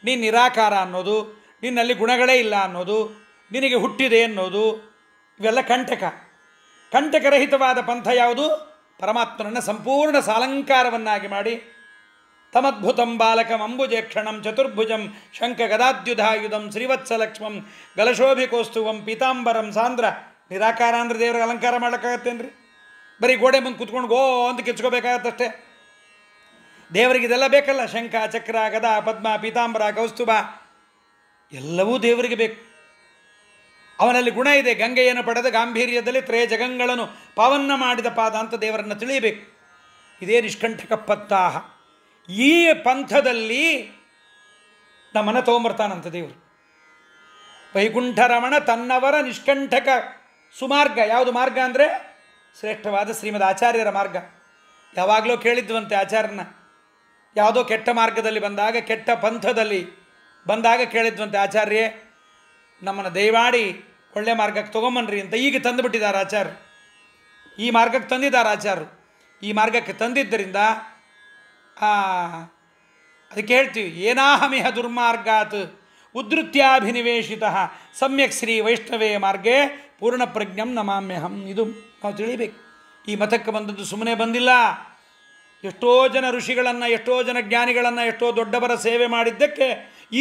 ನೀನು ನಿರಾಕಾರ ಅನ್ನೋದು, ನಿನ್ನಲ್ಲಿ ಗುಣಗಳೇ ಇಲ್ಲ ಅನ್ನೋದು, ನಿನಗೆ ಹುಟ್ಟಿದೆ ಅನ್ನೋದು, ಇವೆಲ್ಲ ಕಂಟಕ. ಕಂಟಕರಹಿತವಾದ ಪಂಥ ಯಾವುದು? ಪರಮಾತ್ಮನನ್ನು ಸಂಪೂರ್ಣ ಸಾಲಂಕಾರವನ್ನಾಗಿ ಮಾಡಿ ತಮದ್ಭುತಂ ಬಾಲಕಂ ಅಂಬುಜೇಕ್ಷಣಂ ಚತುರ್ಭುಜಂ ಶಂಖ ಗದಾದ್ಯುಧಾಯುಧಂ ಶ್ರೀವತ್ಸಲಕ್ಷ್ಮಂ ಗಲಶೋಭಿಕೋಸ್ತುವಂ ಪೀತಾಂಬರಂ ಸಾಂದ್ರ. ನಿರಾಕಾರ ಅಂದರೆ ದೇವರಿಗೆ ಅಲಂಕಾರ ಮಾಡೋಕ್ಕಾಗತ್ತೇನ್ರಿ? ಬರೀ ಗೋಡೆ ಮುಂದೆ ಕುತ್ಕೊಂಡು ಗೋ ಅಂತ ಕಿಚ್ಕೋಬೇಕಾಗತ್ತಷ್ಟೇ. ದೇವರಿಗೆ ಇದೆಲ್ಲ ಬೇಕಲ್ಲ, ಶಂಖ, ಚಕ್ರ, ಗದಾ, ಪದ್ಮ, ಪೀತಾಂಬರ, ಕೌಸ್ತುಭ ಎಲ್ಲವೂ ದೇವರಿಗೆ ಬೇಕು. ಅವನಲ್ಲಿ ಗುಣ ಇದೆ. ಗಂಗೆಯನ್ನು ಪಡೆದ ಗಾಂಭೀರ್ಯದಲ್ಲಿ ತ್ರಯ ಜಗಂಗಳನ್ನು ಪಾವನ್ನ ಮಾಡಿದ ಪಾದ ಅಂತ ದೇವರನ್ನು ತಿಳಿಯಬೇಕು. ಇದೇ ನಿಷ್ಕಂಠಕ ಪತ್ತಾಹ. ಈ ಪಂಥದಲ್ಲಿ ನಮ್ಮನ್ನು ತೊಗೊಂಬರ್ತಾನಂತ ದೇವರು. ವೈಕುಂಠರಮಣ ತನ್ನವರ ನಿಷ್ಕಂಠಕ ಸುಮಾರ್ಗ. ಯಾವುದು ಮಾರ್ಗ ಅಂದರೆ ಶ್ರೇಷ್ಠವಾದ ಶ್ರೀಮದ್ ಆಚಾರ್ಯರ ಮಾರ್ಗ. ಯಾವಾಗಲೂ ಕೇಳಿದ್ವಂತೆ ಆಚಾರ್ಯನ, ಯಾವುದೋ ಕೆಟ್ಟ ಮಾರ್ಗದಲ್ಲಿ ಬಂದಾಗ, ಕೆಟ್ಟ ಪಂಥದಲ್ಲಿ ಬಂದಾಗ ಕೇಳಿದ್ವಂತೆ, ಆಚಾರ್ಯೇ ನಮ್ಮನ್ನು ದಯಮಾಡಿ ಒಳ್ಳೆ ಮಾರ್ಗಕ್ಕೆ ತೊಗೊಂಬನ್ರಿ ಅಂತ. ಈಗ ತಂದುಬಿಟ್ಟಿದ್ದಾರೆ ಆಚಾರ್ಯರು, ಈ ಮಾರ್ಗಕ್ಕೆ ತಂದಿದ್ದಾರೆ ಆಚಾರ್ಯರು. ಈ ಮಾರ್ಗಕ್ಕೆ ತಂದಿದ್ದರಿಂದ ಅದಕ್ಕೆ ಹೇಳ್ತೀವಿ, ಏನಾಹಮಿಹ ದುರ್ಮಾರ್ಗಾತ್ ಉದ್ಧತ್ಯಾಭಿನಿವೇಶಿತ ಸಮ್ಯಕ್ ಶ್ರೀ ವೈಷ್ಣವೇ ಮಾರ್ಗೇ ಪೂರ್ಣ ಪ್ರಜ್ಞಂ ನಮಾಮ್ಯಹಂ. ಇದು ನಾವು ತಿಳಿಬೇಕು. ಈ ಮತಕ್ಕೆ ಬಂದದ್ದು ಸುಮ್ಮನೆ ಬಂದಿಲ್ಲ. ಎಷ್ಟೋ ಜನ ಋಷಿಗಳನ್ನು, ಎಷ್ಟೋ ಜನ ಜ್ಞಾನಿಗಳನ್ನು, ಎಷ್ಟೋ ದೊಡ್ಡವರ ಸೇವೆ ಮಾಡಿದ್ದಕ್ಕೆ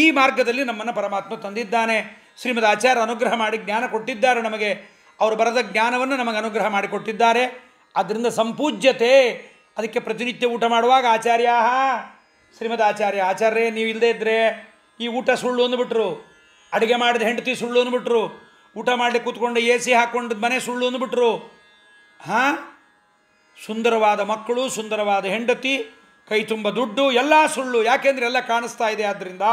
ಈ ಮಾರ್ಗದಲ್ಲಿ ನಮ್ಮನ್ನು ಪರಮಾತ್ಮ ತಂದಿದ್ದಾನೆ. ಶ್ರೀಮದ್ ಆಚಾರ್ಯ ಅನುಗ್ರಹ ಮಾಡಿ ಜ್ಞಾನ ಕೊಟ್ಟಿದ್ದಾರೆ ನಮಗೆ. ಅವರು ಬರೆದ ಜ್ಞಾನವನ್ನು ನಮಗೆ ಅನುಗ್ರಹ ಮಾಡಿಕೊಟ್ಟಿದ್ದಾರೆ. ಆದ್ದರಿಂದ ಸಂಪೂಜ್ಯತೆ. ಅದಕ್ಕೆ ಪ್ರತಿನಿತ್ಯ ಊಟ ಮಾಡುವಾಗ ಆಚಾರ್ಯ, ಶ್ರೀಮದ್ ಆಚಾರ್ಯರೇ ನೀವು ಇಲ್ಲದೇ ಇದ್ದರೆ ಈ ಊಟ ಸುಳ್ಳು ಅಂದ್ಬಿಟ್ರು, ಅಡುಗೆ ಮಾಡಿದ ಹೆಂಡತಿ ಸುಳ್ಳು ಅಂದ್ಬಿಟ್ರು, ಊಟ ಮಾಡಲಿಕ್ಕೆ ಕೂತ್ಕೊಂಡು AC ಹಾಕ್ಕೊಂಡು ಮನೆ ಸುಳ್ಳು ಅಂದ್ಬಿಟ್ರು. ಸುಂದರವಾದ ಮಕ್ಕಳು, ಸುಂದರವಾದ ಹೆಂಡತಿ, ಕೈ ತುಂಬ ದುಡ್ಡು ಎಲ್ಲ ಸುಳ್ಳು. ಯಾಕೆಂದರೆ ಎಲ್ಲ ಕಾಣಿಸ್ತಾ ಇದೆ ಆದ್ದರಿಂದ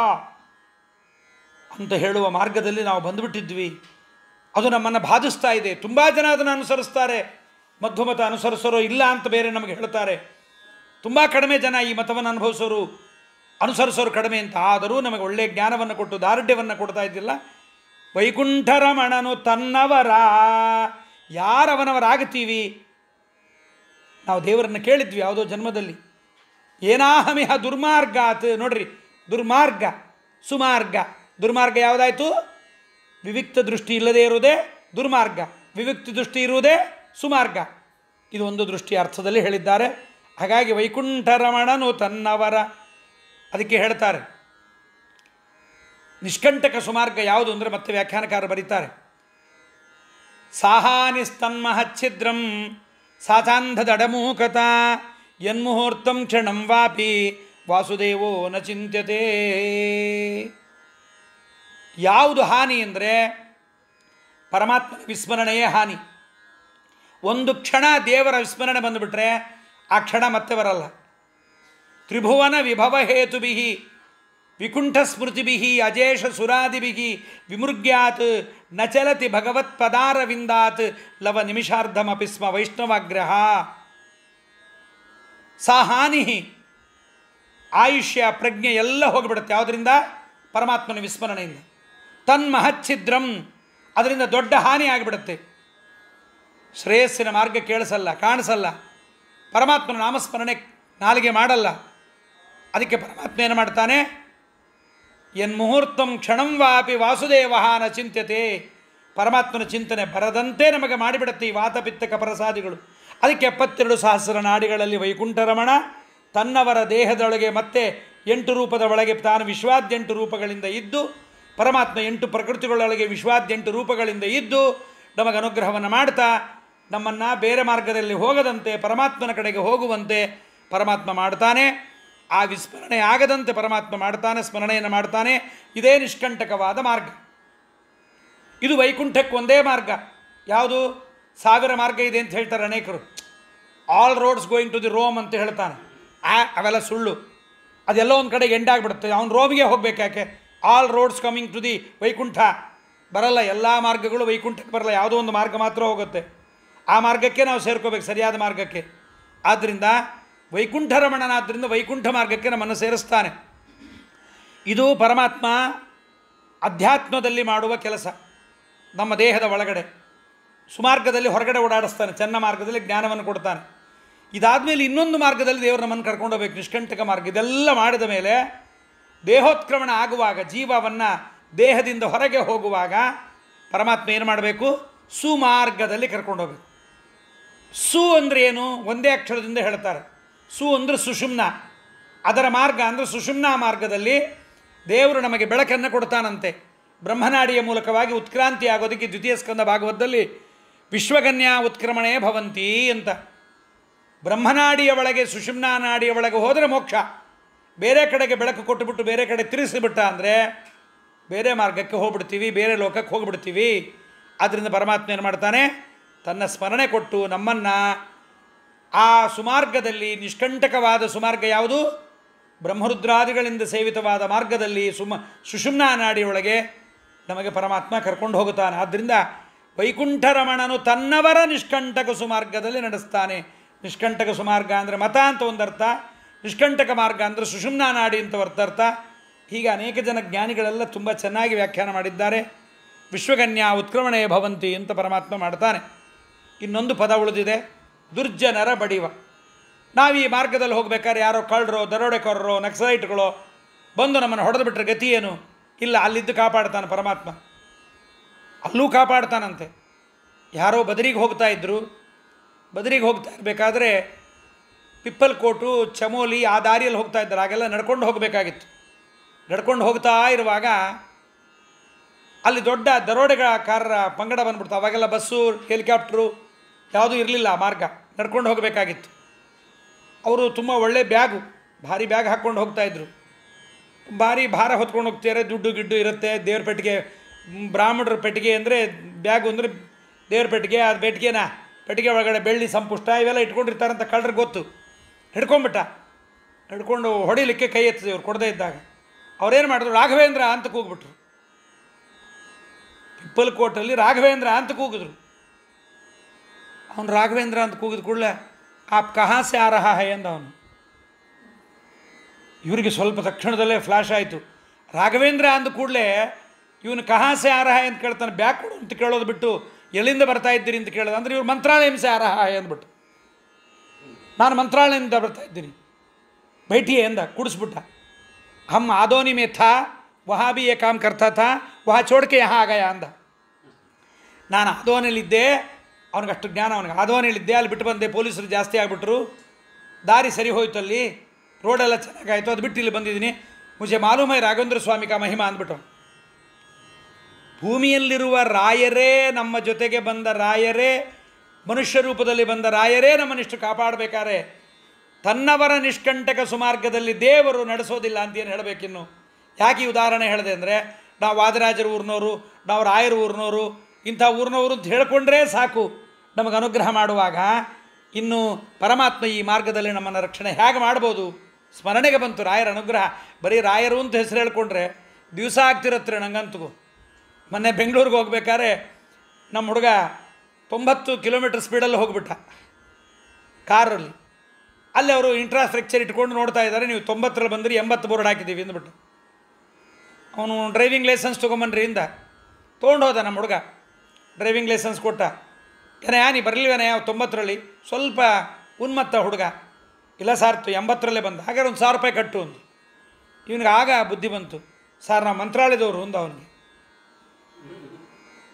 ಅಂತ ಹೇಳುವ ಮಾರ್ಗದಲ್ಲಿ ನಾವು ಬಂದುಬಿಟ್ಟಿದ್ವಿ. ಅದು ನಮ್ಮನ್ನು ಬಾಧಿಸ್ತಾ ಇದೆ. ತುಂಬ ಜನ ಅದನ್ನು ಅನುಸರಿಸ್ತಾರೆ. ಮಧ್ವಮತ ಅನುಸರಿಸೋರು ಇಲ್ಲ ಅಂತ ಬೇರೆ ನಮಗೆ ಹೇಳ್ತಾರೆ. ತುಂಬ ಕಡಿಮೆ ಜನ ಈ ಮತವನ್ನು ಅನುಸರಿಸೋರು ಕಡಿಮೆ ಅಂತ. ಆದರೂ ನಮಗೆ ಒಳ್ಳೆಯ ಜ್ಞಾನವನ್ನು ಕೊಟ್ಟು ದಾರ್ಢ್ಯವನ್ನು ಕೊಡ್ತಾ ಇದ್ದಿಲ್ಲ. ವೈಕುಂಠರಮಣನು ತನ್ನವರ, ಯಾರವನವರಾಗ್ತೀವಿ ನಾವು ದೇವರನ್ನು ಕೇಳಿದ್ವಿ ಯಾವುದೋ ಜನ್ಮದಲ್ಲಿ. ಏನಾಹಮಿಹ ದುರ್ಮಾರ್ಗಾತ್. ನೋಡ್ರಿ, ದುರ್ಮಾರ್ಗ, ಸುಮಾರ್ಗ. ದುರ್ಮಾರ್ಗ ಯಾವುದಾಯಿತು? ವಿವಿಕ್ತ ದೃಷ್ಟಿ ಇಲ್ಲದೇ ಇರುವುದೇ ದುರ್ಮಾರ್ಗ, ವಿವಿಕ್ತ ದೃಷ್ಟಿ ಇರುವುದೇ ಸುಮಾರ್ಗ. ಇದು ಒಂದು ದೃಷ್ಟಿ ಅರ್ಥದಲ್ಲಿ ಹೇಳಿದ್ದಾರೆ. ಹಾಗಾಗಿ ವೈಕುಂಠರಮಣನು ತನ್ನವರ, ಅದಕ್ಕೆ ಹೇಳ್ತಾರೆ ನಿಷ್ಕಂಟಕ ಸುಮಾರ್ಗ ಯಾವುದು ಅಂದರೆ ಮತ್ತೆ ವ್ಯಾಖ್ಯಾನಕಾರ ಬರೀತಾರೆ, ಸಾಹಾನಿಸ್ತನ್ಮಹಚ್ಛಿದ್ರಂ ಸಾಚಾಂಧದಡಮೂಕತ ಯನ್ಮುಹೂರ್ತಂ ಕ್ಷಣಂ ವಾಪಿ ವಾಸುದೇವೋ ನ ಚಿಂತ್ಯತೆ. ಯಾವುದು ಹಾನಿ ಅಂದರೆ ಪರಮಾತ್ಮನ ವಿಸ್ಮರಣೆಯೇ ಹಾನಿ. ಒಂದು ಕ್ಷಣ ದೇವರ ವಿಸ್ಮರಣೆ ಬಂದುಬಿಟ್ರೆ ಆ ಕ್ಷಣ ಮತ್ತೆ ಬರಲ್ಲ. ತ್ರಿಭುವನ ವಿಭವ ಹೇತುಭಿ ವಿಕುಂಠ ಸ್ಮೃತಿಭಿ ಅಜೇಷ ಸುರಾದಿಭಿ ವಿಮೃಗ್ಯಾತ್ ನ ಚಲತಿ ಭಗವತ್ ಪದಾರವಿಂದಾತ್ ಲವ ನಿಮಿಷಾರ್ಧಮಪಿ ಸ್ಮ ವೈಷ್ಣವಾಗ್ರಹ. ಸಾ ಹಾನಿ, ಆಯುಷ್ಯ, ಪ್ರಜ್ಞೆ ಎಲ್ಲ ಹೋಗಿಬಿಡುತ್ತೆ. ಯಾವುದರಿಂದ? ಪರಮಾತ್ಮನ ವಿಸ್ಮರಣೆಯಿಂದ. ತನ್ಮಹಚ್ಛಿದ್ರಂ, ಅದರಿಂದ ದೊಡ್ಡ ಹಾನಿ ಆಗಿಬಿಡುತ್ತೆ. ಶ್ರೇಯಸ್ಸಿನ ಮಾರ್ಗ ಕಾಣಿಸಲ್ಲ. ಪರಮಾತ್ಮನ ನಾಮಸ್ಮರಣೆ ನಾಲಿಗೆ ಮಾಡಲ್ಲ. ಅದಕ್ಕೆ ಪರಮಾತ್ಮ ಏನು ಮಾಡ್ತಾನೆ? ಯನ್ಮುಹೂರ್ತಂ ಕ್ಷಣಂ ವಾಪಿ ವಾಸುದೇವ ನ ಚಿಂತ್ಯತೆ. ಪರಮಾತ್ಮನ ಚಿಂತನೆ ಬರದಂತೆ ನಮಗೆ ಮಾಡಿಬಿಡುತ್ತೆ ಈ ವಾತಪಿತ್ತ ಕಪರಸಾದಿಗಳು. ಅದಕ್ಕೆ 72 ಸಹಸ್ರ ನಾಡಿಗಳಲ್ಲಿ ವೈಕುಂಠರಮಣ ತನ್ನವರ ದೇಹದೊಳಗೆ ಮತ್ತೆ 8 ರೂಪದ ಒಳಗೆ ತಾನು ವಿಶ್ವಾದ್ಯಂಟು ರೂಪಗಳಿಂದ ಇದ್ದು, ಪರಮಾತ್ಮ 8 ಪ್ರಕೃತಿಗಳೊಳಗೆ ವಿಶ್ವಾದ್ಯಂಟು ರೂಪಗಳಿಂದ ಇದ್ದು ನಮಗೆ ಅನುಗ್ರಹವನ್ನು ಮಾಡ್ತಾ ನಮ್ಮನ್ನು ಬೇರೆ ಮಾರ್ಗದಲ್ಲಿ ಹೋಗದಂತೆ ಪರಮಾತ್ಮನ ಕಡೆಗೆ ಹೋಗುವಂತೆ ಪರಮಾತ್ಮ ಮಾಡ್ತಾನೆ. ಆ ವಿಸ್ಮರಣೆ ಆಗದಂತೆ ಪರಮಾತ್ಮ ಮಾಡ್ತಾನೆ, ಸ್ಮರಣೆಯನ್ನು ಮಾಡ್ತಾನೆ. ಇದೇ ನಿಷ್ಕಂಟಕವಾದ ಮಾರ್ಗ. ಇದು ವೈಕುಂಠಕ್ಕೆ ಒಂದೇ ಮಾರ್ಗ. ಯಾವುದು? 1000 ಮಾರ್ಗ ಇದೆ ಅಂತ ಹೇಳ್ತಾರೆ ಅನೇಕರು. All roads going to the Rome ಅಂತ ಹೇಳ್ತಾನೆ. ಅವೆಲ್ಲ ಸುಳ್ಳು. ಅದೆಲ್ಲ ಒಂದು ಕಡೆಗೆ ಎಂಡಾಗಿಬಿಡುತ್ತೆ. ಅವನು ರೋಮಿಗೆ ಹೋಗ್ಬೇಕು. ಯಾಕೆ? All roads coming to the Vaikuntha ಬರಲ್ಲ. ಎಲ್ಲ ಮಾರ್ಗಗಳು ವೈಕುಂಠಕ್ಕೆ ಬರಲ್ಲ. ಯಾವುದೋ ಒಂದು ಮಾರ್ಗ ಮಾತ್ರ ಹೋಗುತ್ತೆ. ಆ ಮಾರ್ಗಕ್ಕೆ ನಾವು ಸೇರ್ಕೋಬೇಕು, ಸರಿಯಾದ ಮಾರ್ಗಕ್ಕೆ. ಆದ್ದರಿಂದ ವೈಕುಂಠರಮಣನಾದ್ದರಿಂದ ವೈಕುಂಠ ಮಾರ್ಗಕ್ಕೆ ನಮ್ಮನ್ನು ಸೇರಿಸ್ತಾನೆ. ಇದು ಪರಮಾತ್ಮ ಅಧ್ಯಾತ್ಮದಲ್ಲಿ ಮಾಡುವ ಕೆಲಸ. ನಮ್ಮ ದೇಹದ ಒಳಗಡೆ ಸುಮಾರ್ಗದಲ್ಲಿ ಹೊರಗಡೆ ಓಡಾಡಿಸ್ತಾನೆ, ಚೆನ್ನ ಮಾರ್ಗದಲ್ಲಿ ಜ್ಞಾನವನ್ನು ಕೊಡ್ತಾನೆ. ಇದಾದಮೇಲೆ ಇನ್ನೊಂದು ಮಾರ್ಗದಲ್ಲಿ ದೇವರು ನಮ್ಮನ್ನು ಕರ್ಕೊಂಡು ಹೋಗ್ಬೇಕು, ನಿಷ್ಕಂಟಕ ಮಾರ್ಗ. ಇದೆಲ್ಲ ಮಾಡಿದ ಮೇಲೆ ದೇಹೋತ್ಕ್ರಮಣ ಆಗುವಾಗ, ಜೀವವನ್ನು ದೇಹದಿಂದ ಹೊರಗೆ ಹೋಗುವಾಗ ಪರಮಾತ್ಮ ಏನು ಮಾಡಬೇಕು? ಸುಮಾರ್ಗದಲ್ಲಿ ಕರ್ಕೊಂಡು ಹೋಗಬೇಕು. ಸು ಅಂದರೆ ಏನು? ಒಂದೇ ಅಕ್ಷರದಿಂದ ಹೇಳ್ತಾರೆ. ಸು ಅಂದರೆ ಸುಷುಮ್ನ. ಅದರ ಮಾರ್ಗ ಅಂದರೆ ಸುಷುಮ್ನ ಮಾರ್ಗದಲ್ಲಿ ದೇವರು ನಮಗೆ ಬೆಳಕನ್ನು ಕೊಡ್ತಾನಂತೆ. ಬ್ರಹ್ಮನಾಡಿಯ ಮೂಲಕವಾಗಿ ಉತ್ಕ್ರಾಂತಿ ಆಗೋದಕ್ಕೆ ದ್ವಿತೀಯ ಸ್ಕಂದ ಭಾಗವತದಲ್ಲಿ ವಿಶ್ವಗನ್ಯಾ ಉತ್ಕ್ರಮಣೇ ಭವಂತಿ ಅಂತ. ಬ್ರಹ್ಮನಾಡಿಯ ಒಳಗೆ ಸುಷುಮ್ನಾ ನಾಡಿಯ ಒಳಗೆ ಹೋದರೆ ಮೋಕ್ಷ. ಬೇರೆ ಕಡೆಗೆ ಬೆಳಕು ಕೊಟ್ಟುಬಿಟ್ಟು ಬೇರೆ ಕಡೆ ತಿರುಗಿಸಿಬಿಟ್ಟ ಅಂದರೆ ಬೇರೆ ಮಾರ್ಗಕ್ಕೆ ಹೋಗ್ಬಿಡ್ತೀವಿ, ಬೇರೆ ಲೋಕಕ್ಕೆ ಹೋಗ್ಬಿಡ್ತೀವಿ. ಆದ್ದರಿಂದ ಪರಮಾತ್ಮ ಏನು ಮಾಡ್ತಾನೆ, ತನ್ನ ಸ್ಮರಣೆ ಕೊಟ್ಟು ನಮ್ಮನ್ನು ಆ ಸುಮಾರ್ಗದಲ್ಲಿ, ನಿಷ್ಕಂಟಕವಾದ ಸುಮಾರ್ಗ ಯಾವುದು, ಬ್ರಹ್ಮರುದ್ರಾದಿಗಳಿಂದ ಸೇವಿತವಾದ ಮಾರ್ಗದಲ್ಲಿ ಸುಷುಮ್ನಾ ನಾಡಿಯೊಳಗೆ ನಮಗೆ ಪರಮಾತ್ಮ ಕರ್ಕೊಂಡು ಹೋಗುತ್ತಾನೆ. ಆದ್ದರಿಂದ ವೈಕುಂಠರಮಣನು ತನ್ನವರ ನಿಷ್ಕಂಟಕ ಸುಮಾರ್ಗದಲ್ಲಿ ನಡೆಸ್ತಾನೆ. ನಿಷ್ಕಂಟಕ ಸುಮಾರ್ಗ ಅಂದರೆ ಮತ ಅಂತ ಒಂದರ್ಥ, ನಿಷ್ಕಂಟಕ ಮಾರ್ಗ ಅಂದರೆ ಸುಷುಮ್ನಾ ನಾಡಿ ಅಂತ ಅರ್ಥ. ಹೀಗೆ ಅನೇಕ ಜನ ಜ್ಞಾನಿಗಳೆಲ್ಲ ತುಂಬ ಚೆನ್ನಾಗಿ ವ್ಯಾಖ್ಯಾನ ಮಾಡಿದ್ದಾರೆ. ವಿಶ್ವಗನ್ಯಾ ಉತ್ಕ್ರಮಣೆ ಭವಂತಿ ಅಂತ ಪರಮಾತ್ಮ ಮಾಡ್ತಾನೆ. ಇನ್ನೊಂದು ಪದ ಉಳಿದಿದೆ, ದುರ್ಜನರ ಬಡಿವ. ನಾವು ಈ ಮಾರ್ಗದಲ್ಲಿ ಹೋಗ್ಬೇಕಾದ್ರೆ ಯಾರೋ ಕಳ್ಳರೋ, ದರೋಡೆಕೋರರೋ, ನಕ್ಸಲೈಟ್ಗಳೋ ಬಂದು ನಮ್ಮನ್ನು ಹೊಡೆದು ಬಿಟ್ಟರೆ ಗತಿ ಏನು? ಇಲ್ಲ, ಅಲ್ಲಿದ್ದು ಕಾಪಾಡ್ತಾನೆ ಪರಮಾತ್ಮ, ಅಲ್ಲೂ ಕಾಪಾಡ್ತಾನಂತೆ. ಯಾರೋ ಬದರಿಗೆ ಹೋಗ್ತಾ ಇದ್ದರು, ಬದರಿಗೆ ಹೋಗ್ತಾ ಇರಬೇಕಾದ್ರೆ ಪಿಪ್ಪಲ್ಕೋಟು, ಚಮೋಲಿ ಆ ದಾರಿಯಲ್ಲಿ ಹೋಗ್ತಾ ಇದ್ದಾರೆ. ಆಗೆಲ್ಲ ನಡ್ಕೊಂಡು ಹೋಗಬೇಕಾಗಿತ್ತು. ನಡ್ಕೊಂಡು ಹೋಗ್ತಾ ಇರುವಾಗ ಅಲ್ಲಿ ದೊಡ್ಡ ದರೋಡೆಗಾರರ ಪಂಗಡ ಬಂದ್ಬಿಡ್ತು. ಅವಾಗೆಲ್ಲ ಬಸ್ಸು, ಹೆಲಿಕಾಪ್ಟ್ರು ಯಾವುದೂ ಇರಲಿಲ್ಲ, ಮಾರ್ಗ ನಡ್ಕೊಂಡು ಹೋಗಬೇಕಾಗಿತ್ತು. ಅವರು ತುಂಬ ಒಳ್ಳೆ ಬ್ಯಾಗು, ಭಾರಿ ಬ್ಯಾಗ್ ಹಾಕ್ಕೊಂಡು ಹೋಗ್ತಾಯಿದ್ರು. ಭಾರಿ ಭಾರ ಹೊತ್ಕೊಂಡು ಹೋಗ್ತಾರೆ, ದುಡ್ಡು ಗಿಡ್ಡು ಇರುತ್ತೆ. ದೇವ್ರ ಪೆಟ್ಟಿಗೆ, ಬ್ರಾಹ್ಮಣರ ಪೆಟ್ಟಿಗೆ ಅಂದರೆ ಬ್ಯಾಗು ಅಂದರೆ ದೇವ್ರ ಪೆಟ್ಟಿಗೆ, ಅದು ಪೆಟ್ಟಿಗೆ ಒಳಗಡೆ ಬೆಳ್ಳಿ ಸಂಪುಷ್ಟ ಇವೆಲ್ಲ ಇಟ್ಕೊಂಡಿರ್ತಾರಂತ ಕಳ್ಳರಿಗೆ ಗೊತ್ತು. ಹಿಡ್ಕೊಂಬಿಟ್ಟ, ಹಿಡ್ಕೊಂಡು ಹೊಡಿಲಿಕ್ಕೆ ಕೈ ಎತ್ತಿದೆ ಇವ್ರು ಕೊಡದೇ ಇದ್ದಾಗ. ಅವ್ರೇನು ಮಾಡಿದ್ರು, ರಾಘವೇಂದ್ರ ಅಂತ ಕೂಗ್ಬಿಟ್ರು. ಪಿಪ್ಪಲ್ಕೋಟಲ್ಲಿ ರಾಘವೇಂದ್ರ ಅಂತ ಕೂಗಿದ್ರು. ಅವನು ರಾಘವೇಂದ್ರ ಅಂತ ಕೂಗಿದ ಕೂಡಲೇ ಆಪ್ ಕಹಾ ಸೆ ಆ ರಹಾ ಹೈ ಅಂದ ಅವನು. ಇವರಿಗೆ ಸ್ವಲ್ಪ ತಕ್ಷಣದಲ್ಲೇ ಫ್ಲ್ಯಾಶ್ ಆಯಿತು. ರಾಘವೇಂದ್ರ ಅಂದ ಕೂಡಲೇ ಇವನು ಕಹಾ ಸೆ ಆ ರಹಾ ಅಂತ ಕೇಳ್ತಾನೆ. ಬ್ಯಾಗ್ ಕೊಡು ಅಂತ ಕೇಳೋದು ಬಿಟ್ಟು ಎಲ್ಲಿಂದ ಬರ್ತಾ ಇದ್ದೀರಿ ಅಂತ ಕೇಳೋದು. ಅಂದರೆ ಇವ್ರು ಮಂತ್ರಾಲಯ ಸೆ ಆ ರಹಾ ಹೈ ಅಂದ್ಬಿಟ್ಟು, ನಾನು ಮಂತ್ರಾಲಯದಿಂದ ಬರ್ತಾ ಇದ್ದೀನಿ, ಬೈಠಿಯೇ ಅಂದ, ಕೂಡಿಸ್ಬಿಟ್ಟ. ಹಮ್ ಆದೋನಿ ಮೇ ಥಾ ವಹಾ ಭಿ ಯೇ ಕಾಮ್ ಕರ್ತಾ ಥಾ ವಹಾ ಚೋಡ್ಕೆ ಯಹಾ ಆ ಗಯಾ ಅಂದ. ನಾನು ಆದೋನಲ್ಲಿದ್ದೆ, ಅವ್ನಿಗೆ ಅಷ್ಟು ಜ್ಞಾನ, ಅವನಿಗೆ ಆದೋನಲ್ಲಿದ್ದೆ, ಅಲ್ಲಿ ಬಿಟ್ಟು ಬಂದೆ, ಪೊಲೀಸರು ಜಾಸ್ತಿ ಆಗಿಬಿಟ್ರು, ದಾರಿ ಸರಿ ಹೋಯ್ತು, ಅಲ್ಲಿ ರೋಡೆಲ್ಲ ಚೆನ್ನಾಗಾಯಿತು, ಅದು ಬಿಟ್ಟು ಇಲ್ಲಿ ಬಂದಿದ್ದೀನಿ, ಮುಜೆ ಮಾಲೂಮ್ ಹೈ ರಾಘವೇಂದ್ರ ಸ್ವಾಮಿ ಕಾ ಮಹಿಮಾ ಅಂದ್ಬಿಟ್ಟು. ಭೂಮಿಯಲ್ಲಿರುವ ರಾಯರೇ, ನಮ್ಮ ಜೊತೆಗೆ ಬಂದ ರಾಯರೇ, ಮನುಷ್ಯ ರೂಪದಲ್ಲಿ ಬಂದ ರಾಯರೇ ನಮ್ಮನ್ನಿಷ್ಟು ಕಾಪಾಡಬೇಕಾರೆ ತನ್ನವರ ನಿಷ್ಕಂಟಕ ಸುಮಾರ್ಗದಲ್ಲಿ ದೇವರು ನಡೆಸೋದಿಲ್ಲ ಅಂತೇನು ಹೇಳಬೇಕಿನ್ನು. ಯಾಕೆ ಈ ಉದಾಹರಣೆ ಹೇಳಿದೆ ಅಂದರೆ, ನಾವು ವಾದರಾಜರ ಊರಿನವರು, ನಾವು ರಾಯರ ಊರಿನವರು, ಇಂಥ ಊರಿನವರು ಅಂತ ಹೇಳಿಕೊಂಡ್ರೆ ಸಾಕು ನಮಗೆ ಅನುಗ್ರಹ ಮಾಡುವಾಗ. ಇನ್ನು ಪರಮಾತ್ಮ ಈ ಮಾರ್ಗದಲ್ಲಿ ನಮ್ಮನ್ನು ರಕ್ಷಣೆ ಹೇಗೆ ಮಾಡ್ಬೋದು? ಸ್ಮರಣೆಗೆ ಬಂತು ರಾಯರ ಅನುಗ್ರಹ. ಬರೀ ರಾಯರು ಅಂತ ಹೆಸರು ಹೇಳ್ಕೊಂಡ್ರೆ ದಿವಸ ಆಗ್ತಿರತ್ರಿ. ನಂಗಂತೂ ಮೊನ್ನೆ ಬೆಂಗಳೂರಿಗೆ ಹೋಗ್ಬೇಕಾದ್ರೆ ನಮ್ಮ ಹುಡುಗ 90 ಕಿಲೋಮೀಟರ್ ಸ್ಪೀಡಲ್ಲಿ ಹೋಗ್ಬಿಟ್ಟ ಕಾರಲ್ಲಿ. ಅಲ್ಲಿ ಅವರು ಇಂಟ್ರಾಸ್ಟ್ರಕ್ಚರ್ ಇಟ್ಕೊಂಡು ನೋಡ್ತಾ ಇದ್ದಾರೆ, ನೀವು 90ರಲ್ಲಿ ಬಂದ್ರಿ, 80 ಬೋರ್ಡ್ ಹಾಕಿದ್ದೀವಿ ಅಂದ್ಬಿಟ್ಟು. ಅವನು ಡ್ರೈವಿಂಗ್ ಲೈಸೆನ್ಸ್ ತೊಗೊಂಬನ್ರಿ ಇಂದ ತೊಗೊಂಡು ಹೋದ. ನಮ್ಮ ಹುಡುಗ ಡ್ರೈವಿಂಗ್ ಲೈಸೆನ್ಸ್ ಕೊಟ್ಟ. ಏನೇ ನೀ ಬರಲಿವೇನೆ 90ರಲ್ಲಿ? ಸ್ವಲ್ಪ ಉನ್ಮತ್ತ ಹುಡುಗ. ಇಲ್ಲ ಸಾರ್ 80ರಲ್ಲೇ ಬಂದ. ಹಾಗಾದ್ರೆ ಒಂದು 1000 ರೂಪಾಯಿ ಕಟ್ಟು ಅಂದು. ಇವನಿಗೆ ಆಗ ಬುದ್ಧಿ ಬಂತು, ಸಾರ್ ನಾವು ಮಂತ್ರಾಲಯದವರು ಅಂದ. ಅವನಿಗೆ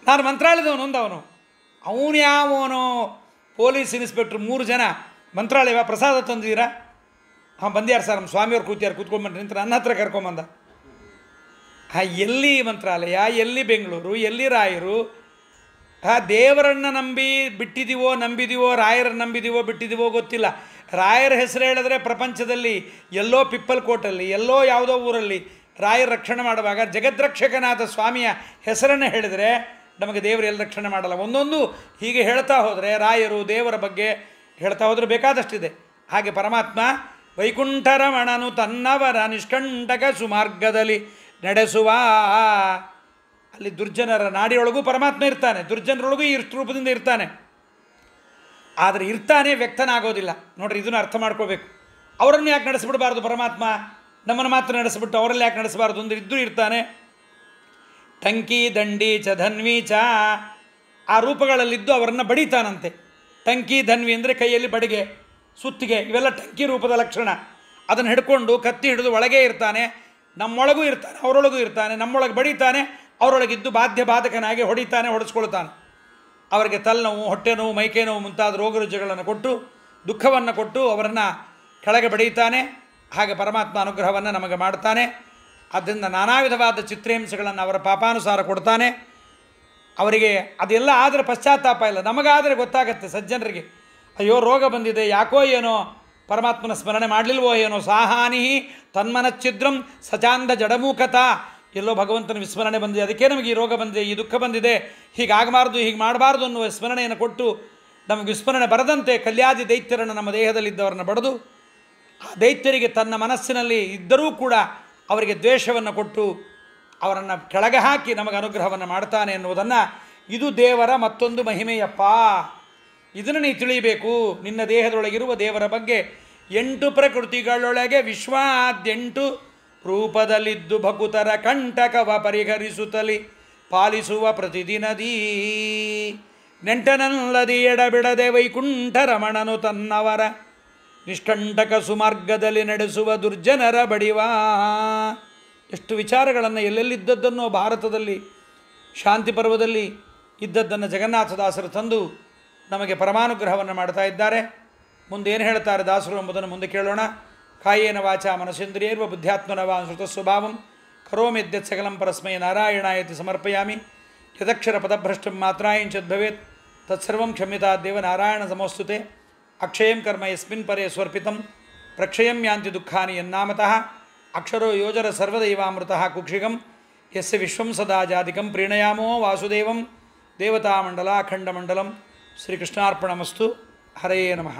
ನಾನು ಮಂತ್ರಾಲಯದವನು ಅಂದ. ಅವನು ಯಾವನೋ ಪೊಲೀಸ್ ಇನ್ಸ್ಪೆಕ್ಟ್ರ್ 3 ಜನ ಮಂತ್ರಾಲಯ ಪ್ರಸಾದ ತಂದಿದ್ದೀರಾ? ಹಾಂ ಬಂದ್ಯಾರು ಸರ್, ನಮ್ಮ ಸ್ವಾಮಿಯವ್ರು ಕೂತ್ಕೊಂಡ್ಬಂದ್ರಿ ಅಂತ ನನ್ನ ಹತ್ರ ಕರ್ಕೊಂಬಂದ. ಎಲ್ಲಿ ಮಂತ್ರಾಲಯ, ಎಲ್ಲಿ ಬೆಂಗಳೂರು, ಎಲ್ಲಿ ರಾಯರು? ದೇವರನ್ನು ನಂಬಿದೀವೋ ರಾಯರನ್ನು ನಂಬಿದೀವೋ ಬಿಟ್ಟಿದ್ದೀವೋ ಗೊತ್ತಿಲ್ಲ. ರಾಯರ ಹೆಸರು ಹೇಳಿದ್ರೆ ಪ್ರಪಂಚದಲ್ಲಿ ಎಲ್ಲೋ ಪಿಪ್ಪಲ್ಕೋಟಲ್ಲಿ, ಎಲ್ಲೋ ಯಾವುದೋ ಊರಲ್ಲಿ ರಾಯರ ರಕ್ಷಣೆ ಮಾಡುವಾಗ ಜಗದ್ರಕ್ಷಕನಾದ ಸ್ವಾಮಿಯ ಹೆಸರನ್ನು ಹೇಳಿದರೆ ನಮಗೆ ದೇವರು ಎಲ್ಲ ರಕ್ಷಣೆ ಮಾಡಲ್ಲ. ಒಂದೊಂದು ಹೀಗೆ ಹೇಳ್ತಾ ಹೋದರೆ ರಾಯರು ದೇವರ ಬಗ್ಗೆ ಹೇಳ್ತಾ ಹೋದರೆ ಬೇಕಾದಷ್ಟಿದೆ. ಹಾಗೆ ಪರಮಾತ್ಮ ವೈಕುಂಠರಮಣನು ತನ್ನವರ ನಿಷ್ಕಂಟಕ ಸುಮಾರ್ಗದಲ್ಲಿ ನಡೆಸುವ. ಅಲ್ಲಿ ದುರ್ಜನರ ನಾಡಿಯೊಳಗೂ ಪರಮಾತ್ಮ ಇರ್ತಾನೆ, ದುರ್ಜನರೊಳಗೂ ಈ ರೂಪದಿಂದ ಇರ್ತಾನೆ. ಆದರೆ ಇರ್ತಾನೆ, ವ್ಯಕ್ತನಾಗೋದಿಲ್ಲ. ನೋಡ್ರಿ, ಇದನ್ನು ಅರ್ಥ ಮಾಡ್ಕೋಬೇಕು. ಅವರನ್ನು ಯಾಕೆ ನಡೆಸಿಬಿಡಬಾರ್ದು ಪರಮಾತ್ಮ? ನಮ್ಮನ್ನು ಮಾತ್ರ ನಡೆಸಿಬಿಟ್ಟು ಅವರಲ್ಲಿ ಯಾಕೆ ನಡೆಸಬಾರ್ದು ಅಂದರೆ ಇದ್ದರೂ ಇರ್ತಾನೆ. ಟಂಕಿ ದಂಡಿ ಚ ಧನ್ವಿ ಚ, ಆ ರೂಪಗಳಲ್ಲಿದ್ದು ಅವರನ್ನು ಬಡಿತಾನಂತೆ. ಟಂಕಿ ಧನ್ವಿ ಅಂದರೆ ಕೈಯಲ್ಲಿ ಬಡಿಗೆ, ಸುತ್ತಿಗೆ, ಇವೆಲ್ಲ ಟಂಕಿ ರೂಪದ ಲಕ್ಷಣ. ಅದನ್ನು ಹಿಡ್ಕೊಂಡು ಕತ್ತಿ ಹಿಡಿದು ಒಳಗೇ ಇರ್ತಾನೆ, ನಮ್ಮೊಳಗೂ ಇರ್ತಾನೆ, ಅವರೊಳಗೂ ಇರ್ತಾನೆ. ನಮ್ಮೊಳಗೆ ಬಡಿತಾನೆ, ಅವರೊಳಗಿದ್ದು ಬಾಧಕನಾಗಿ ಹೊಡೆಸ್ಕೊಳ್ತಾನೆ. ಅವರಿಗೆ ತಲೆನೋವು, ಹೊಟ್ಟೆ ನೋವು, ಮೈಕೈ ನೋವು ಮುಂತಾದ ರೋಗ ರುಜಿನಗಳನ್ನು ಕೊಟ್ಟು, ದುಃಖವನ್ನು ಕೊಟ್ಟು ಅವರನ್ನು ಕೆಳಗೆ ಬಡಿತಾನೆ. ಹಾಗೆ ಪರಮಾತ್ಮ ಅನುಗ್ರಹವನ್ನು ನಮಗೆ ಮಾಡ್ತಾನೆ. ಆದ್ದರಿಂದ ನಾನಾ ವಿಧವಾದ ಚಿತ್ರಹಿಂಸೆಗಳನ್ನು ಅವರ ಪಾಪಾನುಸಾರ ಕೊಡ್ತಾನೆ. ಅವರಿಗೆ ಅದೆಲ್ಲ ಆದರೆ ಪಶ್ಚಾತ್ತಾಪ ಇಲ್ಲ, ನಮಗಾದರೆ ಗೊತ್ತಾಗತ್ತೆ ಸಜ್ಜನರಿಗೆ. ಅಯ್ಯೋ ರೋಗ ಬಂದಿದೆ, ಯಾಕೋ ಏನೋ ಪರಮಾತ್ಮನ ಸ್ಮರಣೆ ಮಾಡಲಿಲ್ವೋ ಏನೋ, ಸಾಹಾನಿ ತನ್ಮನಚ್ಛಿದ್ರಂ ಸಚಾಂದ ಜಡಮೂಖತ, ಎಲ್ಲೋ ಭಗವಂತನ ವಿಸ್ಮರಣೆ ಬಂದಿದೆ, ಅದಕ್ಕೆ ನಮಗೆ ಈ ರೋಗ ಬಂದಿದೆ, ಈ ದುಃಖ ಬಂದಿದೆ, ಹೀಗಾಗಬಾರ್ದು ಹೀಗೆ ಮಾಡಬಾರ್ದು ಅನ್ನುವ ಸ್ಮರಣೆಯನ್ನು ಕೊಟ್ಟು ನಮಗೆ ವಿಸ್ಮರಣೆ ಬರದಂತೆ ಕಲ್ಯಾದಿ ದೈತ್ಯರನ್ನು ನಮ್ಮ ದೇಹದಲ್ಲಿದ್ದವರನ್ನು ಬಡಿದು ಆ ದೈತ್ಯರಿಗೆ ತನ್ನ ಮನಸ್ಸಿನಲ್ಲಿ ಇದ್ದರೂ ಕೂಡ ಅವರಿಗೆ ದ್ವೇಷವನ್ನು ಕೊಟ್ಟು ಅವರನ್ನು ಕೆಳಗೆ ಹಾಕಿ ನಮಗೆ ಅನುಗ್ರಹವನ್ನು ಮಾಡ್ತಾನೆ ಎನ್ನುವುದನ್ನು, ಇದು ದೇವರ ಮತ್ತೊಂದು ಮಹಿಮೆಯಪ್ಪ. ಇದನ್ನು ನೀ ತಿಳಿಯಬೇಕು. ನಿನ್ನ ದೇಹದೊಳಗಿರುವ ದೇವರ ಬಗ್ಗೆ 8 ಪ್ರಕೃತಿಗಳೊಳಗೆ ವಿಶ್ವಾದ್ಯಂಟು ರೂಪದಲ್ಲಿದ್ದು ಭಕುತರ ಕಂಟಕವ ಪರಿಹರಿಸುತ್ತಲಿ ಪಾಲಿಸುವ ಪ್ರತಿದಿನದೀ ನೆಂಟನಲ್ಲದಿ ಎಡಬಿಡದೆ ವೈಕುಂಠ ರಮಣನು ತನ್ನವರ ನಿಷ್ಕಂಟಕ ಸುಮಾರ್ಗದಲ್ಲಿ ನಡೆಸುವ ದುರ್ಜನರ ಬಡಿವಾ. ಎಷ್ಟು ವಿಚಾರಗಳನ್ನು ಎಲ್ಲೆಲ್ಲಿದ್ದದ್ದನ್ನೋ ಭಾರತದಲ್ಲಿ ಶಾಂತಿ ಪರ್ವದಲ್ಲಿ ಇದ್ದದ್ದನ್ನು ಜಗನ್ನಾಥದಾಸರು ತಂದು ನಮಗೆ ಪರಮಾನುಗ್ರಹವನ್ನು ಮಾಡ್ತಾ ಇದ್ದಾರೆ. ಮುಂದೇನು ಹೇಳ್ತಾರೆ ದಾಸರು ಎಂಬುದನ್ನು ಮುಂದೆ ಕೇಳೋಣ. ಕಾಯೇನ ವಾಚ ಮನಸೇಂದ್ರಿಯರ್ವ ಬುದ್ಧ್ಯಾತ್ಮನವ ಶ್ರುತ ಸ್ವಭಾವಂ ಕರೋಮಿದ್ಯತ್ ಸಕಲಂ ಪರಸ್ಮೈ ನಾರಾಯಣಾಯತಿ ಸಮರ್ಪಯಾಮಿ. ಯದಕ್ಷರ ಪದಭ್ರಷ್ಟಂ ಮಾತ್ರಾಯಿಂಚದ್ಭವೇತ್ ತತ್ಸರ್ವಂ ಕ್ಷಮ್ಯತಾದ್ದೇವ ನಾರಾಯಣ ಸಮೋಸ್ತುತೆ. ಅಕ್ಷಯಂ ಕರ್ಮ ಯಸ್ಮಿನ್ ಪರೇ ಸ್ವರ್ಪಿತಂ ಪ್ರಕ್ಷಯಂ ಯಾಂತಿ ದುಃಖಾನಿ ಯನ್ನಾಮತಃ ಅಕ್ಷರೋ ಯೋಜರ ಸರ್ವದೈವಾಮೃತಃ ಕುಕ್ಷಿಗಂ ಯಸ್ಯ ವಿಶ್ವಂ ಸದಾ ಜಾತಿಕಂ ಪ್ರೀಣಯಾಮೋ ವಾಸುದೇವಂ ದೇವತಾಮಂಡಲ ಅಖಂಡಮಂಡಲಂ. ಶ್ರೀಕೃಷ್ಣಾರ್ಪಣಮಸ್ತು. ಹರಯೇ ನಮಃ.